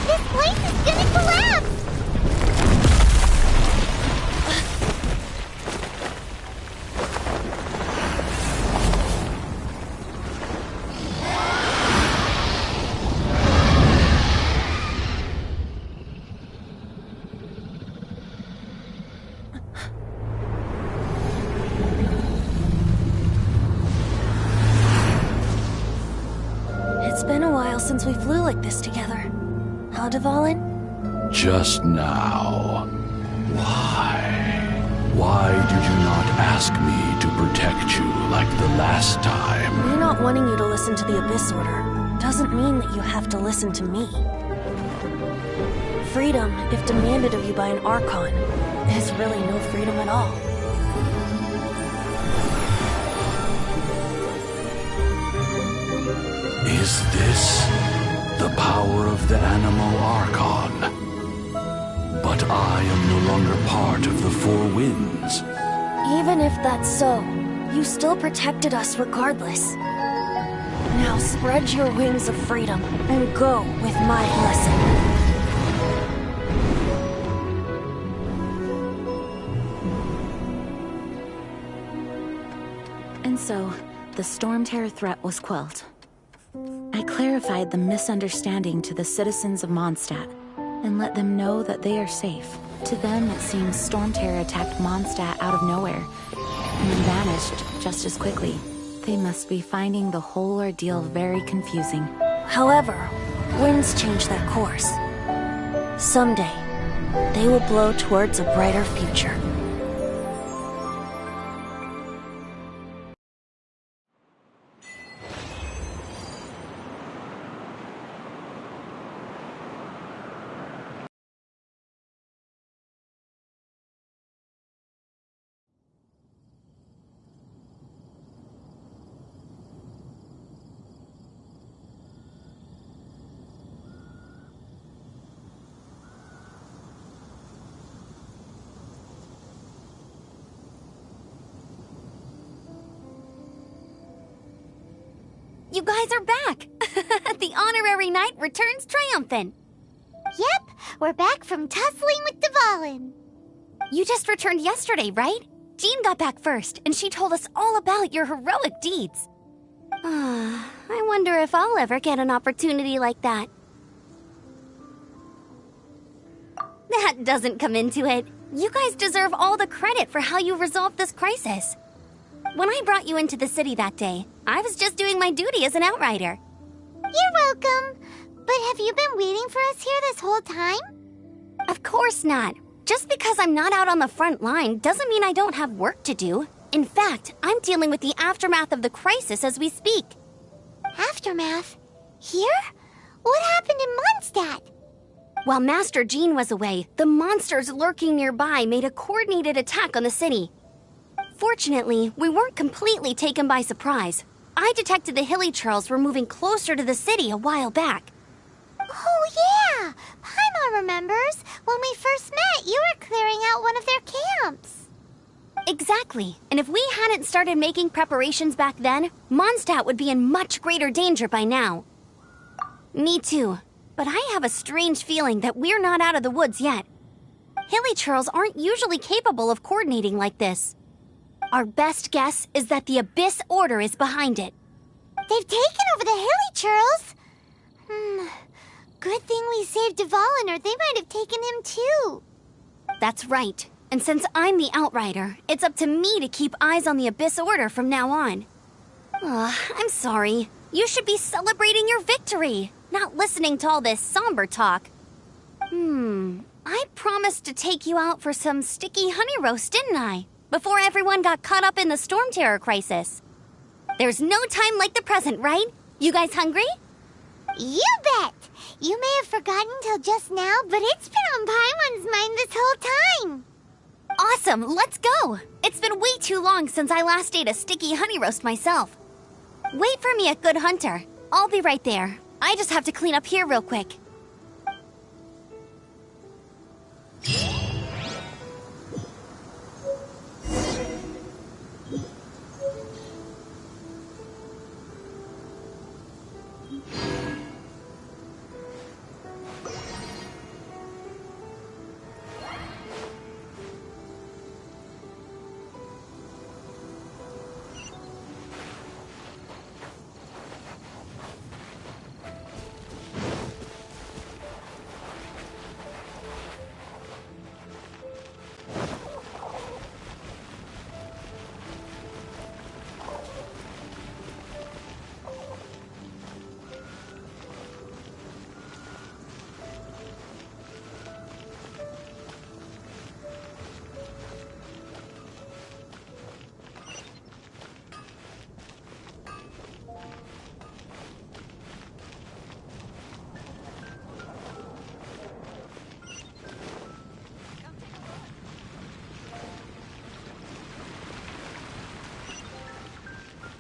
This place is gonna collapse! It's been a while since we flew like this together. How, Dvalin? Just now. Why? Why did you not ask me to protect you like the last time? Me not wanting you to listen to the Abyss Order doesn't mean that you have to listen to me. Freedom, if demanded of you by an Archon, is really no freedom at all. Is this the power of the Animal Archon? But I am no longer part of the Four Winds. Even if that's so, you still protected us regardless. Now spread your wings of freedom and go with my blessing. And so, the Storm Terror threat was quelled. I clarified the misunderstanding to the citizens of Mondstadt, and let them know that they are safe. To them, it seems Storm Terror attacked Mondstadt out of nowhere, and then vanished just as quickly. They must be finding the whole ordeal very confusing. However, winds change their course. Someday, they will blow towards a brighter future. You guys are back! The honorary knight returns triumphant. Yep, we're back from tussling with Dvalin. You just returned yesterday, right? Jean got back first, and she told us all about your heroic deeds. I wonder if I'll ever get an opportunity like that. That doesn't come into it. You guys deserve all the credit for how you resolved this crisis. When I brought you into the city that day, I was just doing my duty as an outrider. You're welcome. But have you been waiting for us here this whole time? Of course not. Just because I'm not out on the front line doesn't mean I don't have work to do. In fact, I'm dealing with the aftermath of the crisis as we speak. Aftermath? Here? What happened in Mondstadt? While Master Jean was away, the monsters lurking nearby made a coordinated attack on the city. Fortunately, we weren't completely taken by surprise. I detected the Hilly Churls were moving closer to the city a while back. Oh yeah! Paimon remembers. When we first met, you were clearing out one of their camps. Exactly. And if we hadn't started making preparations back then, Mondstadt would be in much greater danger by now. Me too. But I have a strange feeling that we're not out of the woods yet. Hilly Churls aren't usually capable of coordinating like this. Our best guess is that the Abyss Order is behind it. They've taken over the Hilly Churls? Good thing we saved Dvalin, or they might have taken him too. That's right. And since I'm the Outrider, it's up to me to keep eyes on the Abyss Order from now on. I'm sorry. You should be celebrating your victory, not listening to all this somber talk. I promised to take you out for some sticky honey roast, didn't I? Before everyone got caught up in the Storm Terror crisis. There's no time like the present, right? You guys hungry? You bet! You may have forgotten till just now, but it's been on Paimon's mind this whole time. Awesome, let's go! It's been way too long since I last ate a sticky honey roast myself. Wait for me at Good Hunter. I'll be right there. I just have to clean up here real quick.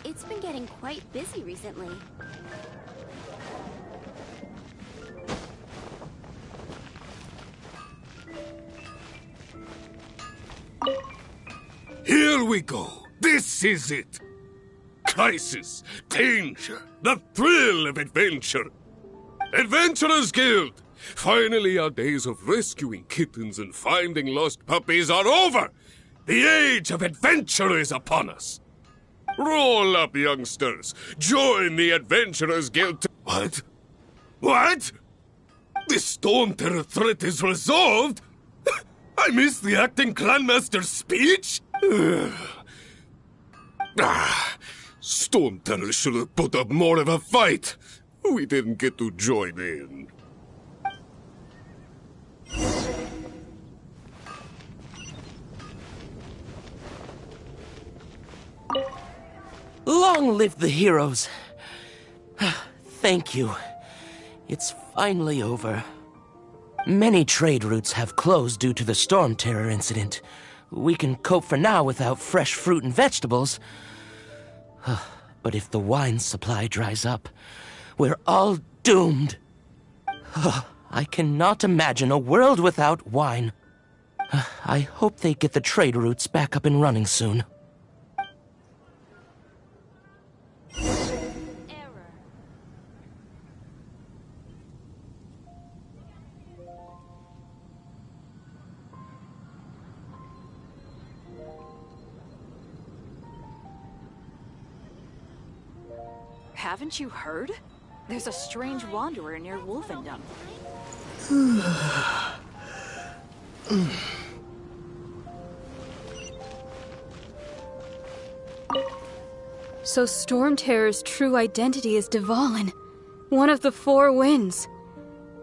It's been getting quite busy recently. Here we go. This is it. Crisis, danger, the thrill of adventure. Adventurers Guild! Finally, our days of rescuing kittens and finding lost puppies are over. The age of adventure is upon us. Roll up, youngsters. Join the Adventurers Guild. What? What? The Storm Terror threat is resolved? I missed the acting clanmaster's speech? Storm Terror should have put up more of a fight. We didn't get to join in. Long live the heroes. Thank you. It's finally over. Many trade routes have closed due to the Storm Terror incident. We can cope for now without fresh fruit and vegetables. But if the wine supply dries up, we're all doomed. I cannot imagine a world without wine. I hope they get the trade routes back up and running soon. Haven't you heard? There's a strange wanderer near Wolfendom. So Storm Terror's true identity is Dvalin, one of the Four Winds.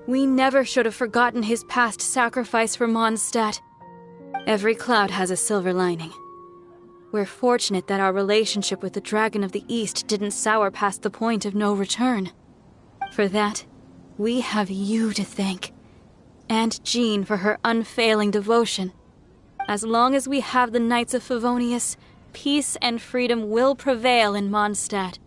We never should have forgotten his past sacrifice for Mondstadt. Every cloud has a silver lining. We're fortunate that our relationship with the Dragon of the East didn't sour past the point of no return. For that, we have you to thank. And Jean for her unfailing devotion. As long as we have the Knights of Favonius, peace and freedom will prevail in Mondstadt.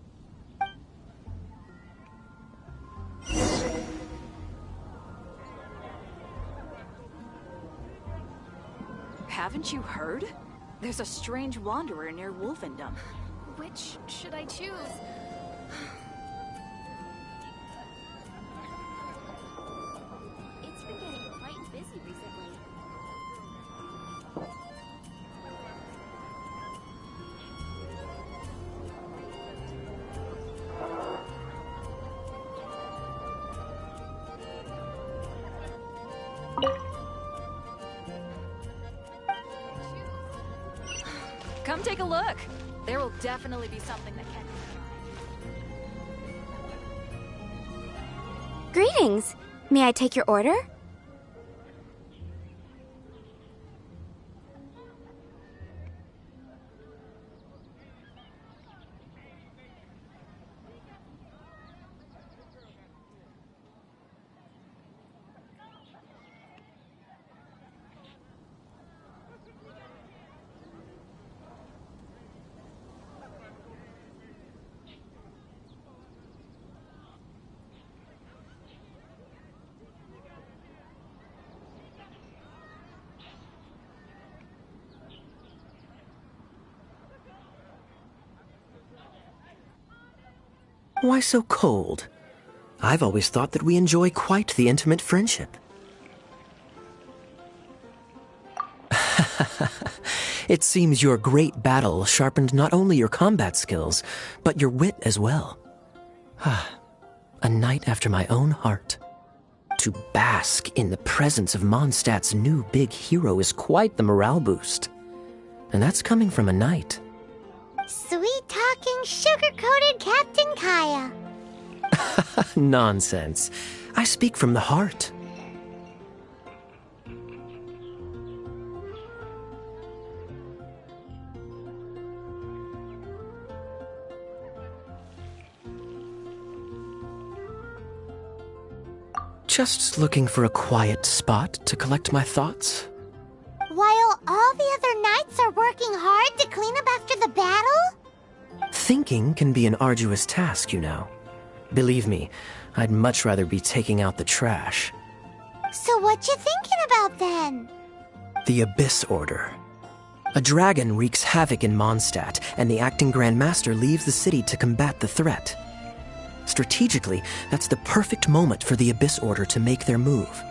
Haven't you heard? There's a strange wanderer near Wolfendom. Which should I choose? It's been getting quite busy recently. Come take a look. There will definitely be something that can... Greetings. May I take your order? Why so cold? I've always thought that we enjoy quite the intimate friendship. It seems your great battle sharpened not only your combat skills, but your wit as well. A knight after my own heart. To bask in the presence of Mondstadt's new big hero is quite the morale boost. And that's coming from a knight. Sweet-talking, sugar-coated Captain Kaya. Nonsense. I speak from the heart. Just looking for a quiet spot to collect my thoughts. While all the other knights are working hard to clean up after the battle? Thinking can be an arduous task, you know. Believe me, I'd much rather be taking out the trash. So what you thinking about then? The Abyss Order. A dragon wreaks havoc in Mondstadt, and the acting Grand Master leaves the city to combat the threat. Strategically, that's the perfect moment for the Abyss Order to make their move.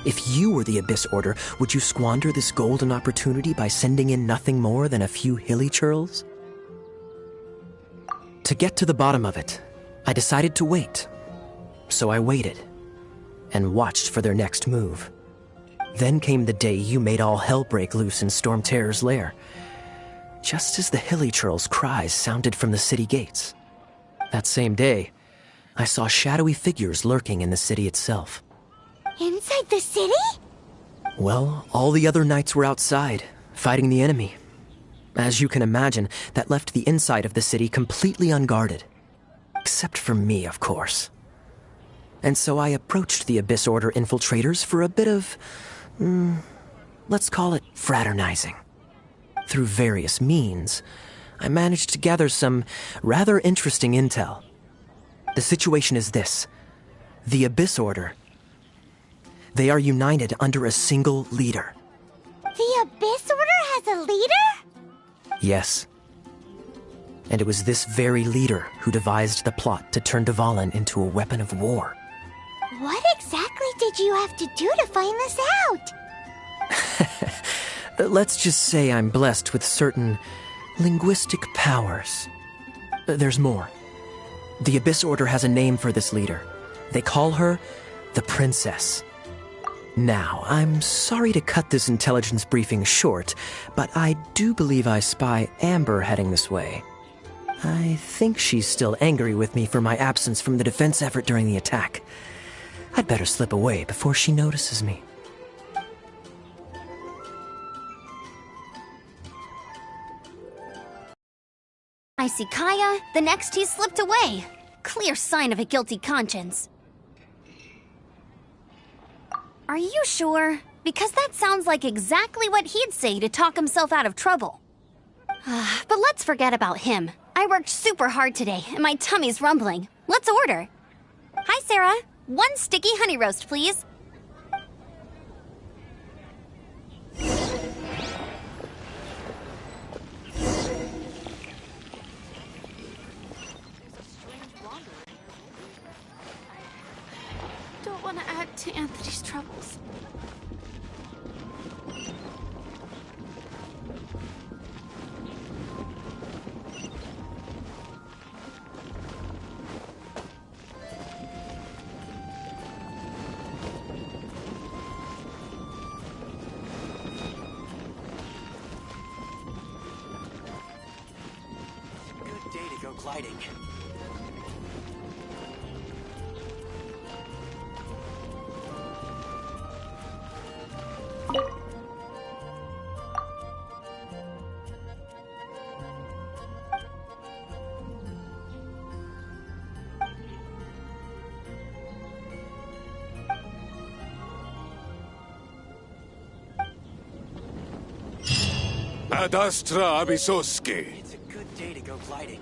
If you were the Abyss Order, would you squander this golden opportunity by sending in nothing more than a few hilly churls? To get to the bottom of it, I decided to wait. So I waited, and watched for their next move. Then came the day you made all hell break loose in Storm Terror's lair, just as the Hilly-Churl's cries sounded from the city gates. That same day, I saw shadowy figures lurking in the city itself. Inside the city? Well, all the other knights were outside, fighting the enemy. As you can imagine, that left the inside of the city completely unguarded. Except for me, of course. And so I approached the Abyss Order infiltrators for a bit of, let's call it fraternizing. Through various means, I managed to gather some rather interesting intel. The situation is this. The Abyss Order, they are united under a single leader. The Abyss Order has a leader? Yes. And it was this very leader who devised the plot to turn Dvalin into a weapon of war. What exactly did you have to do to find this out? Let's just say I'm blessed with certain linguistic powers. There's more. The Abyss Order has a name for this leader. They call her the Princess. Now, I'm sorry to cut this intelligence briefing short, but I do believe I spy Amber heading this way. I think she's still angry with me for my absence from the defense effort during the attack. I'd better slip away before she notices me. I see Kaya, the next he slipped away. Clear sign of a guilty conscience. Are you sure? Because that sounds like exactly what he'd say to talk himself out of trouble. But let's forget about him. I worked super hard today, and my tummy's rumbling. Let's order. Hi, Sarah. 1 sticky honey roast, please. Don't want to add to Anthony's troubles. Good day to go gliding. Ad Astra Abyssosque. It's a good day to go gliding.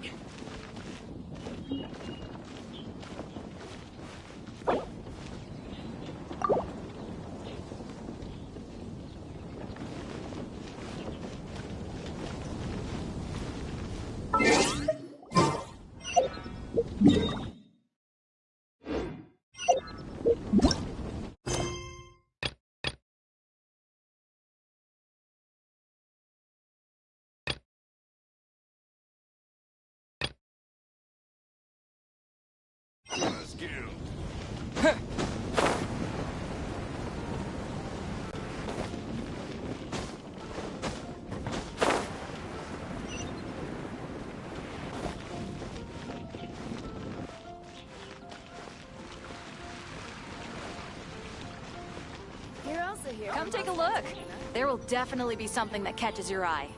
Come take a look. There will definitely be something that catches your eye.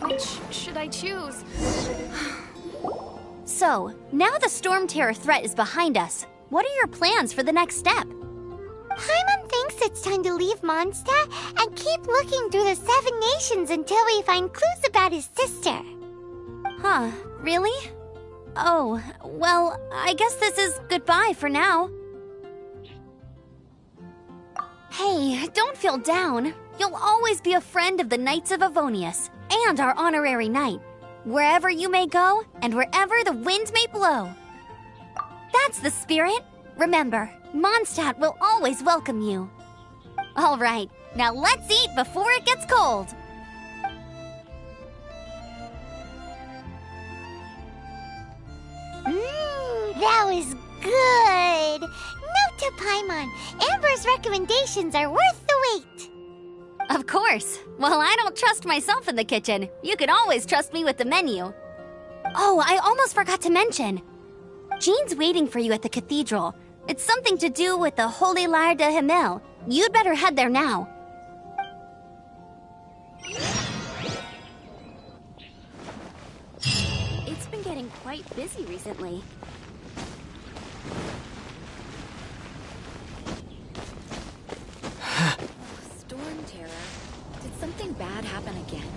Which should I choose? So, now the Storm Terror threat is behind us. What are your plans for the next step? Paimon thinks it's time to leave Mondstadt and keep looking through the 7 nations until we find clues about his sister. Huh, really? Oh, well, I guess this is goodbye for now. Hey, don't feel down. You'll always be a friend of the Knights of Avonius and our honorary knight, wherever you may go and wherever the wind may blow. That's the spirit. Remember, Mondstadt will always welcome you. All right, now let's eat before it gets cold. That was good. Note to Paimon, Amber's recommendations are worth the wait. Of course. Well, I don't trust myself in the kitchen. You can always trust me with the menu. Oh, I almost forgot to mention. Jean's waiting for you at the cathedral. It's something to do with the Holy Lyre de Himmel. You'd better head there now. It's been getting quite busy recently. Storm Terror. Did something bad happen again?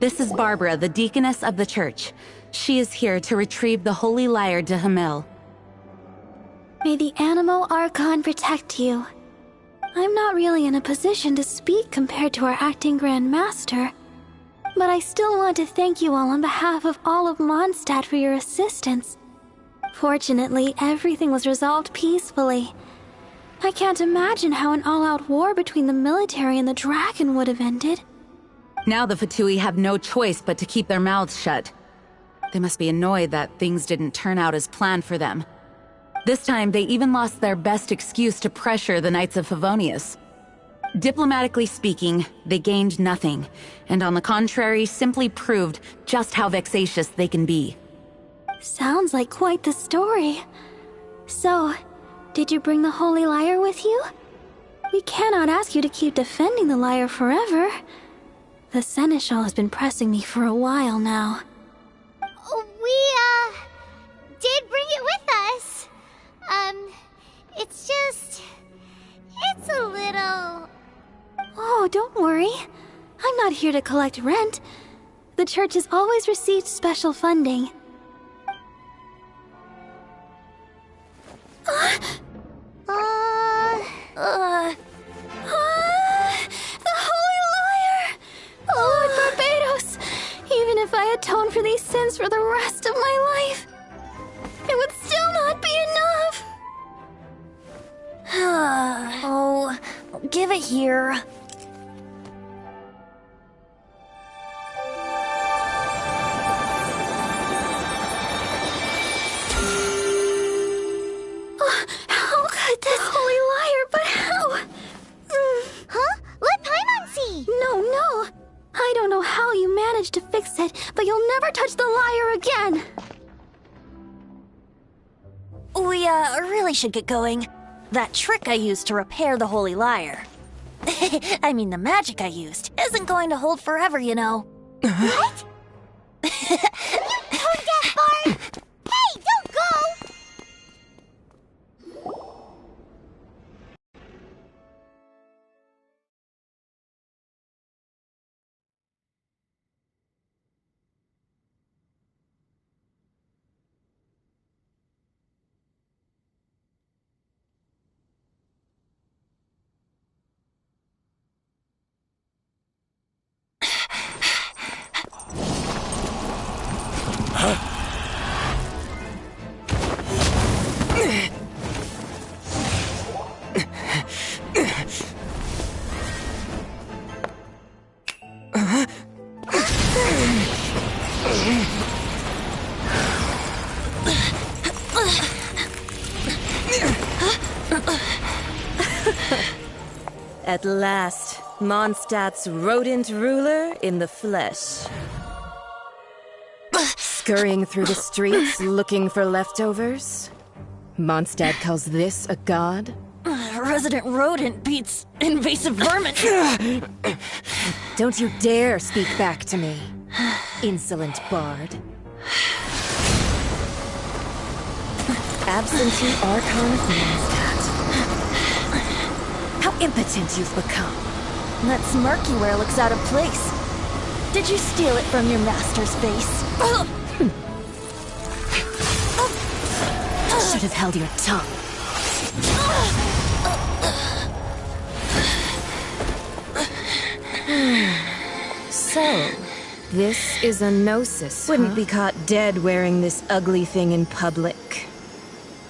This is Barbara, the deaconess of the church. She is here to retrieve the Holy Lyre de Hamel. May the Animo Archon protect you. I'm not really in a position to speak compared to our acting Grand Master, but I still want to thank you all on behalf of all of Mondstadt for your assistance. Fortunately, everything was resolved peacefully. I can't imagine how an all-out war between the military and the dragon would have ended. Now the Fatui have no choice but to keep their mouths shut. They must be annoyed that things didn't turn out as planned for them. This time, they even lost their best excuse to pressure the Knights of Favonius. Diplomatically speaking, they gained nothing, and on the contrary, simply proved just how vexatious they can be. Sounds like quite the story. So, did you bring the Holy Lyre with you? We cannot ask you to keep defending the lyre forever. The Seneschal has been pressing me for a while now. We, did bring it with us. It's a little... Oh, don't worry. I'm not here to collect rent. The church has always received special funding. The Holy Lyre! Lord Barbados! Even if I atoned for these sins for the rest of my life, it would still not be enough! Oh, give it here. How could this Holy Lyre, but how? Huh? Let Paimon see! No. I don't know how you managed to fix it, but you'll never touch the lyre again! We, really should get going. That trick I used to repair the Holy Lyre. I mean, the magic I used isn't going to hold forever, you know. What? You tone deaf, Barb! Hey, don't go! At last, Mondstadt's rodent ruler in the flesh. Scurrying through the streets looking for leftovers? Mondstadt calls this a god? Resident rodent beats invasive vermin. Don't you dare speak back to me, insolent bard. Absentee Archon of Mondstadt. How impotent you've become. That smirky wear looks out of place. Did you steal it from your master's face? Should have held your tongue. So, this is a gnosis, Wouldn't be caught dead wearing this ugly thing in public.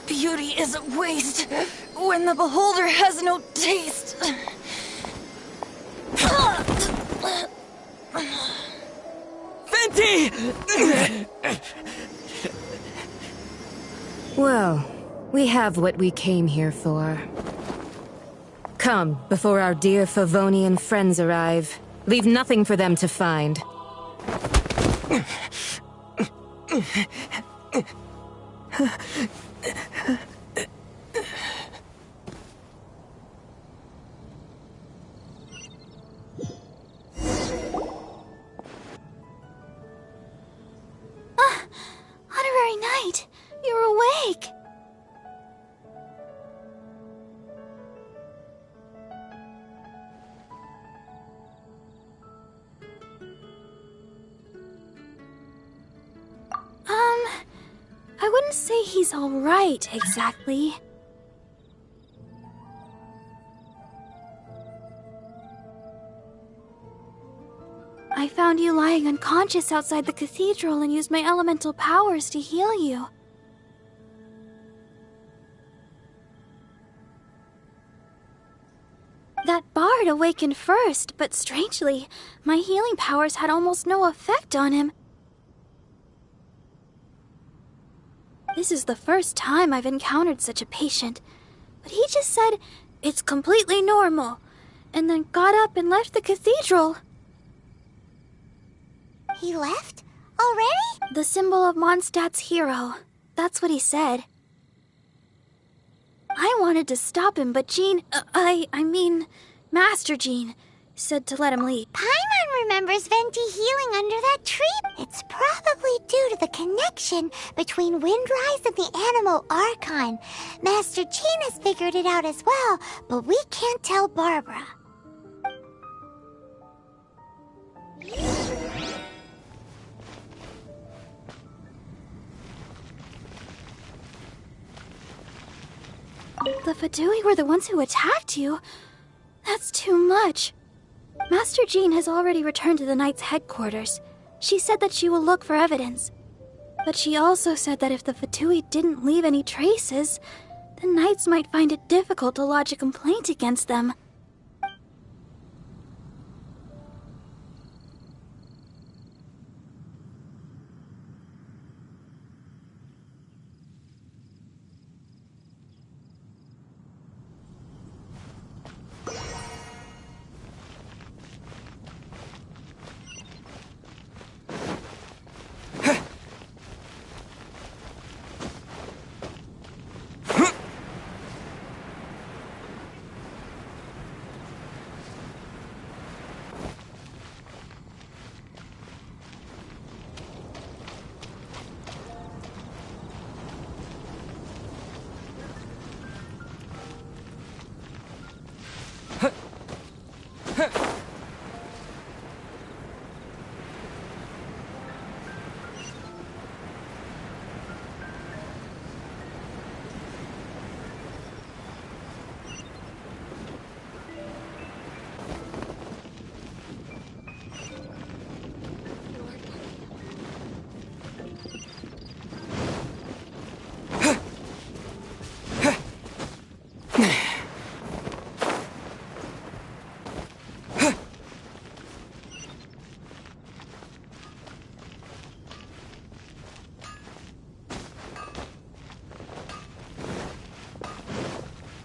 Beauty is a waste when the beholder has no taste. Venti! Well, we have what we came here for. Come, before our dear Favonian friends arrive. Leave nothing for them to find. Honorary Knight, you're awake. I wouldn't say he's all right, exactly. I found you lying unconscious outside the cathedral and used my elemental powers to heal you. That bard awakened first, but strangely, my healing powers had almost no effect on him. This is the first time I've encountered such a patient, but he just said it's completely normal, and then got up and left the cathedral. He left? Already? The symbol of Mondstadt's hero. That's what he said. I wanted to stop him, but Master Jean, said to let him leave. Paimon remembers Venti healing under that tree. It's probably due to the connection between Windrise and the Animal Archon. Master Jean has figured it out as well, but we can't tell Barbara. The Fatui were the ones who attacked you? That's too much. Master Jean has already returned to the Knight's headquarters. She said that she will look for evidence. But she also said that if the Fatui didn't leave any traces, the Knights might find it difficult to lodge a complaint against them.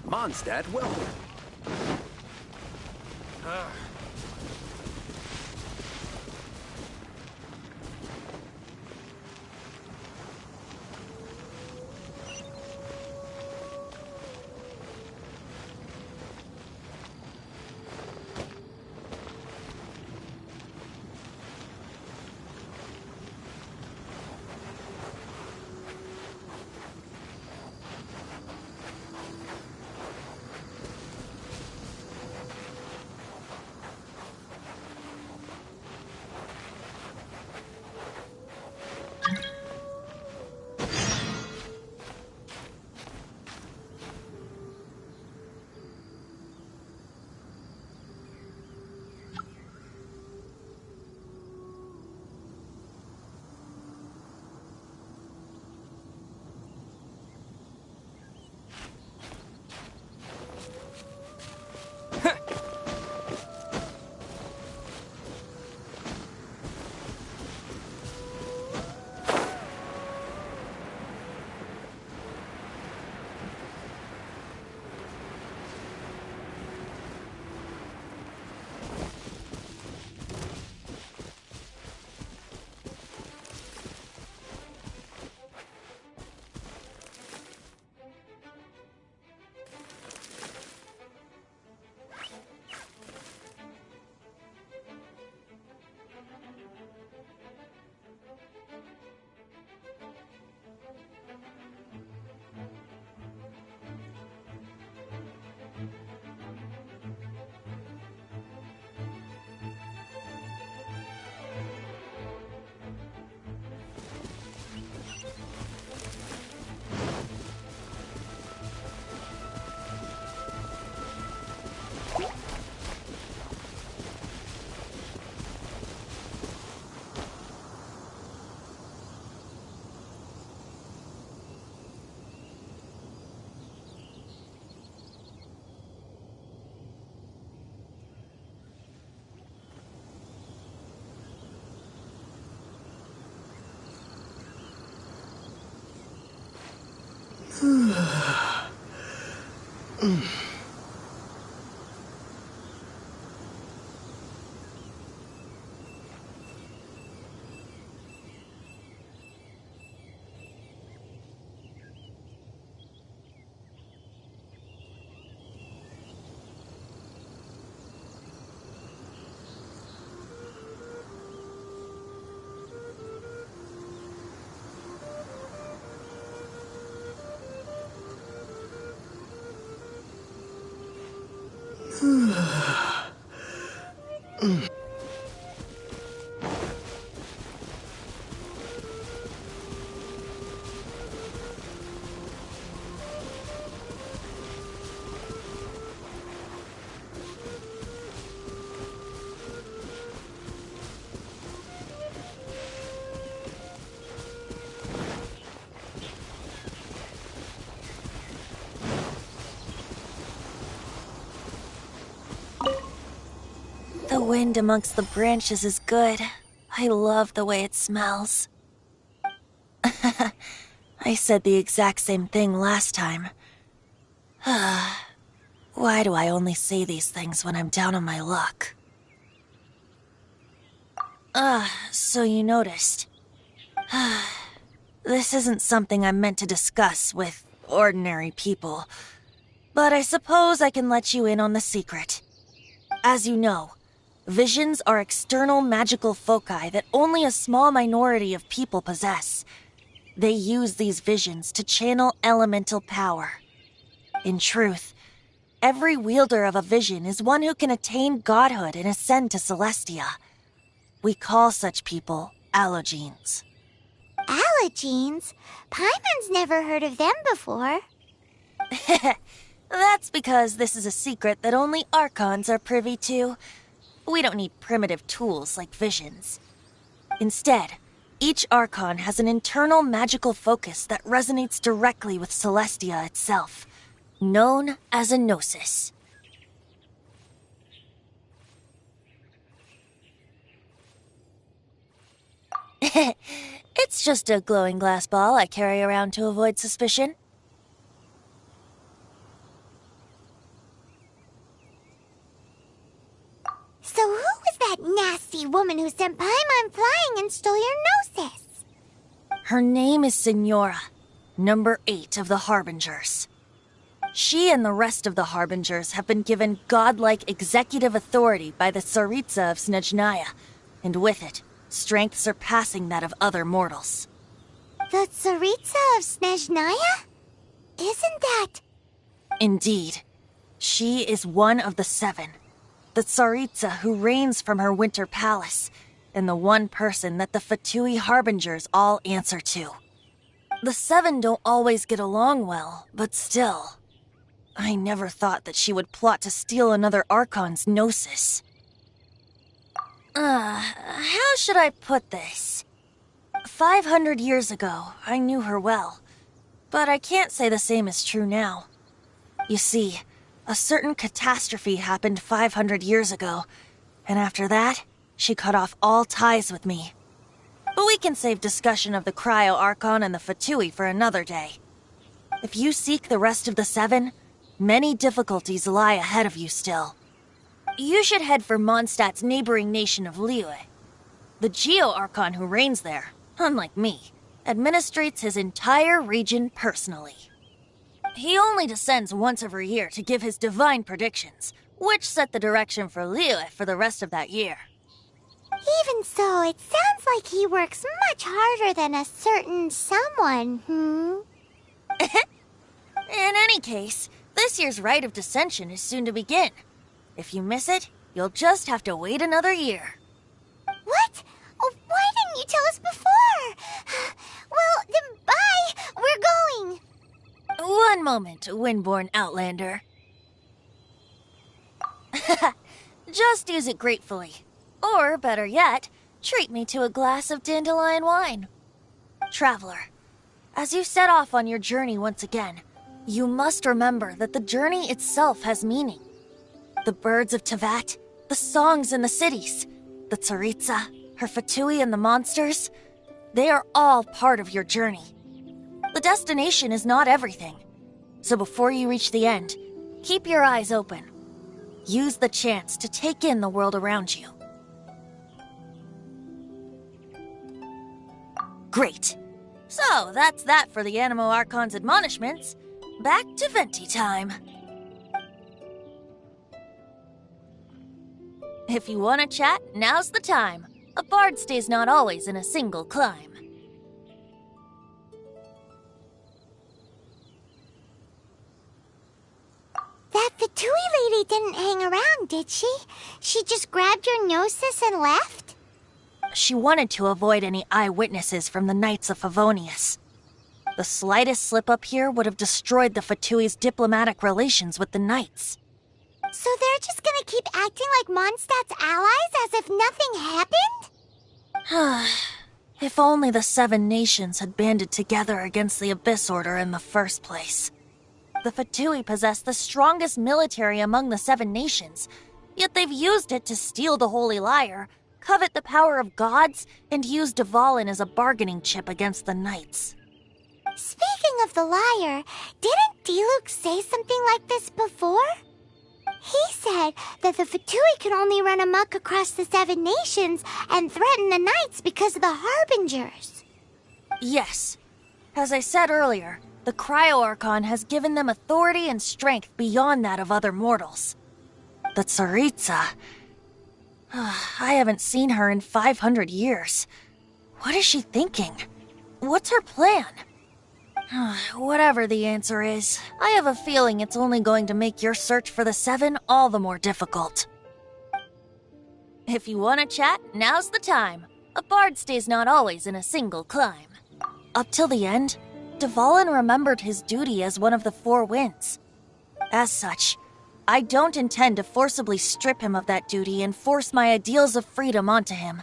Mondstadt, welcome. The wind amongst the branches is good. I love the way it smells. I said the exact same thing last time. Why do I only say these things when I'm down on my luck? So you noticed. This isn't something I'm meant to discuss with ordinary people, but I suppose I can let you in on the secret. As you know, visions are external magical foci that only a small minority of people possess. They use these visions to channel elemental power. In truth, every wielder of a vision is one who can attain godhood and ascend to Celestia. We call such people allogenes. Allogenes? Paimon's never heard of them before. That's because this is a secret that only Archons are privy to. We don't need primitive tools like visions. Instead, each Archon has an internal magical focus that resonates directly with Celestia itself, known as a gnosis. It's just a glowing glass ball I carry around to avoid suspicion. So who was that nasty woman who sent Paimon flying and stole your gnosis? Her name is Signora, number 8 of the Harbingers. She and the rest of the Harbingers have been given godlike executive authority by the Tsaritsa of Snezhnaya, and with it, strength surpassing that of other mortals. The Tsaritsa of Snezhnaya? Isn't that... Indeed. She is one of the 7. The Tsaritsa who reigns from her winter palace, and the one person that the Fatui Harbingers all answer to. The 7 don't always get along well, but still. I never thought that she would plot to steal another Archon's gnosis. How should I put this? 500 years ago, I knew her well, but I can't say the same is true now. You see, a certain catastrophe happened 500 years ago, and after that, she cut off all ties with me. But we can save discussion of the Cryo Archon and the Fatui for another day. If you seek the rest of the 7, many difficulties lie ahead of you still. You should head for Mondstadt's neighboring nation of Liyue. The Geo Archon who reigns there, unlike me, administrates his entire region personally. He only descends once every year to give his divine predictions, which set the direction for Liyue for the rest of that year. Even so, it sounds like he works much harder than a certain someone, In any case, this year's Rite of Descension is soon to begin. If you miss it, you'll just have to wait another year. What? Oh, why didn't you tell us before? Well, then bye! We're going! One moment, Windborn Outlander. Just use it gratefully. Or, better yet, treat me to a glass of dandelion wine. Traveler, as you set off on your journey once again, you must remember that the journey itself has meaning. The birds of Tevat, the songs in the cities, the Tsaritsa, her Fatui and the monsters, they are all part of your journey. The destination is not everything. So before you reach the end, keep your eyes open. Use the chance to take in the world around you. Great. So, that's that for the Animo Archon's admonishments. Back to Venti time. If you want to chat, now's the time. A bard stays not always in a single clime. That Fatui lady didn't hang around, did she? She just grabbed your gnosis and left? She wanted to avoid any eyewitnesses from the Knights of Favonius. The slightest slip-up here would have destroyed the Fatui's diplomatic relations with the Knights. So they're just gonna keep acting like Mondstadt's allies as if nothing happened? If only the 7 nations had banded together against the Abyss Order in the first place. The Fatui possess the strongest military among the 7 nations, yet they've used it to steal the Holy Lyre, covet the power of gods, and use Dvalin as a bargaining chip against the Knights. Speaking of the lyre, didn't Diluc say something like this before? He said that the Fatui can only run amok across the 7 nations and threaten the Knights because of the Harbingers. Yes. As I said earlier, the Cryo-Archon has given them authority and strength beyond that of other mortals. The Tsaritsa... I haven't seen her in 500 years. What is she thinking? What's her plan? Whatever the answer is, I have a feeling it's only going to make your search for the 7 all the more difficult. If you want to chat, now's the time. A bard stays not always in a single clime. Up till the end, Dvalin remembered his duty as one of the 4 winds. As such, I don't intend to forcibly strip him of that duty and force my ideals of freedom onto him.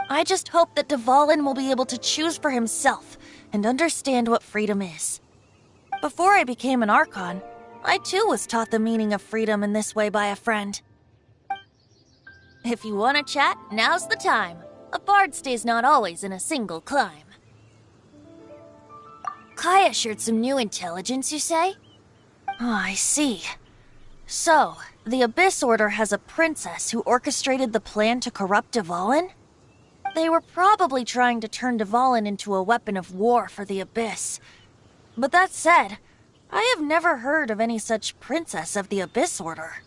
I just hope that Dvalin will be able to choose for himself and understand what freedom is. Before I became an Archon, I too was taught the meaning of freedom in this way by a friend. If you want to chat, now's the time. A bard stays not always in a single clime. Kaya shared some new intelligence, you say? Oh, I see. So, the Abyss Order has a princess who orchestrated the plan to corrupt Dvalin? They were probably trying to turn Dvalin into a weapon of war for the Abyss. But that said, I have never heard of any such princess of the Abyss Order.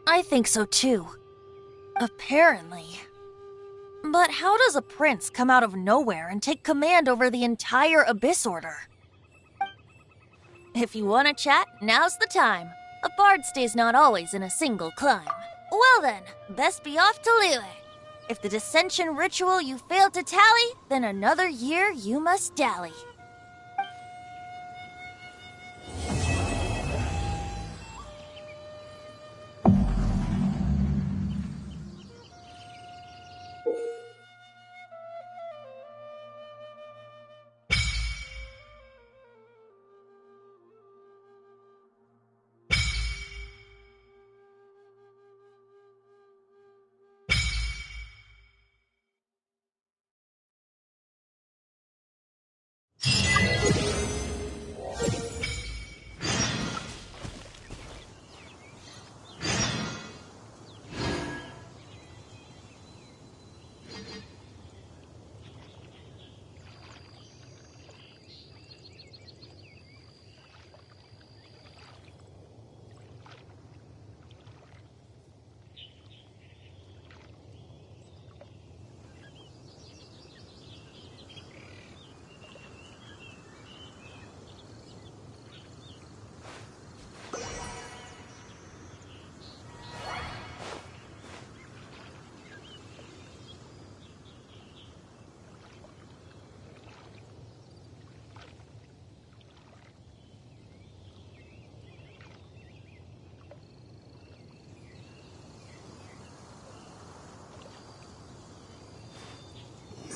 I think so too. Apparently. But how does a prince come out of nowhere and take command over the entire Abyss Order? If you want to chat, now's the time. A bard stays not always in a single clime. Well then, best be off to Liyue. If the dissension ritual you failed to tally, then another year you must dally.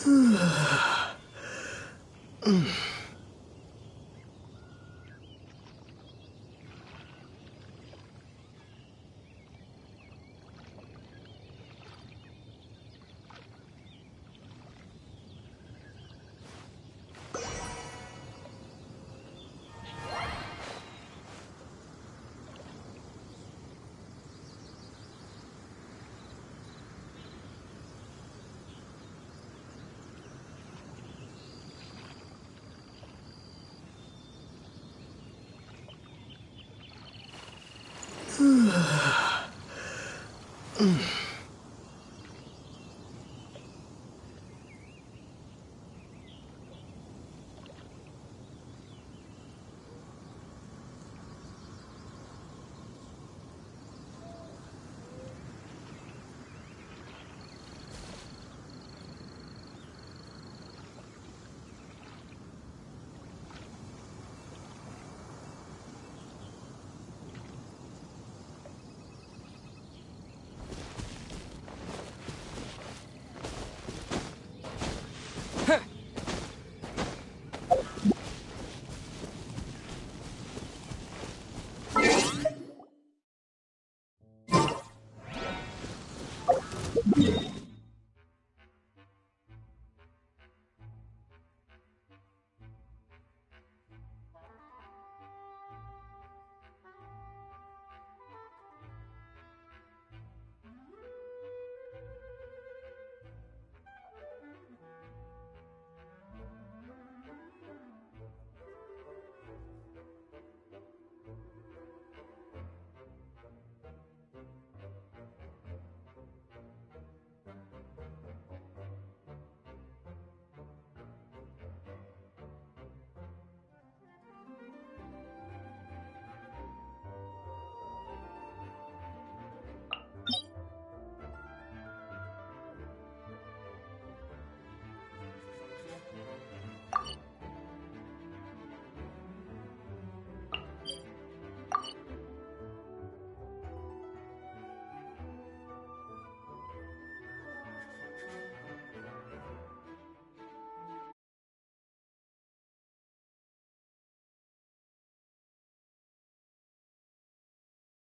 Mm.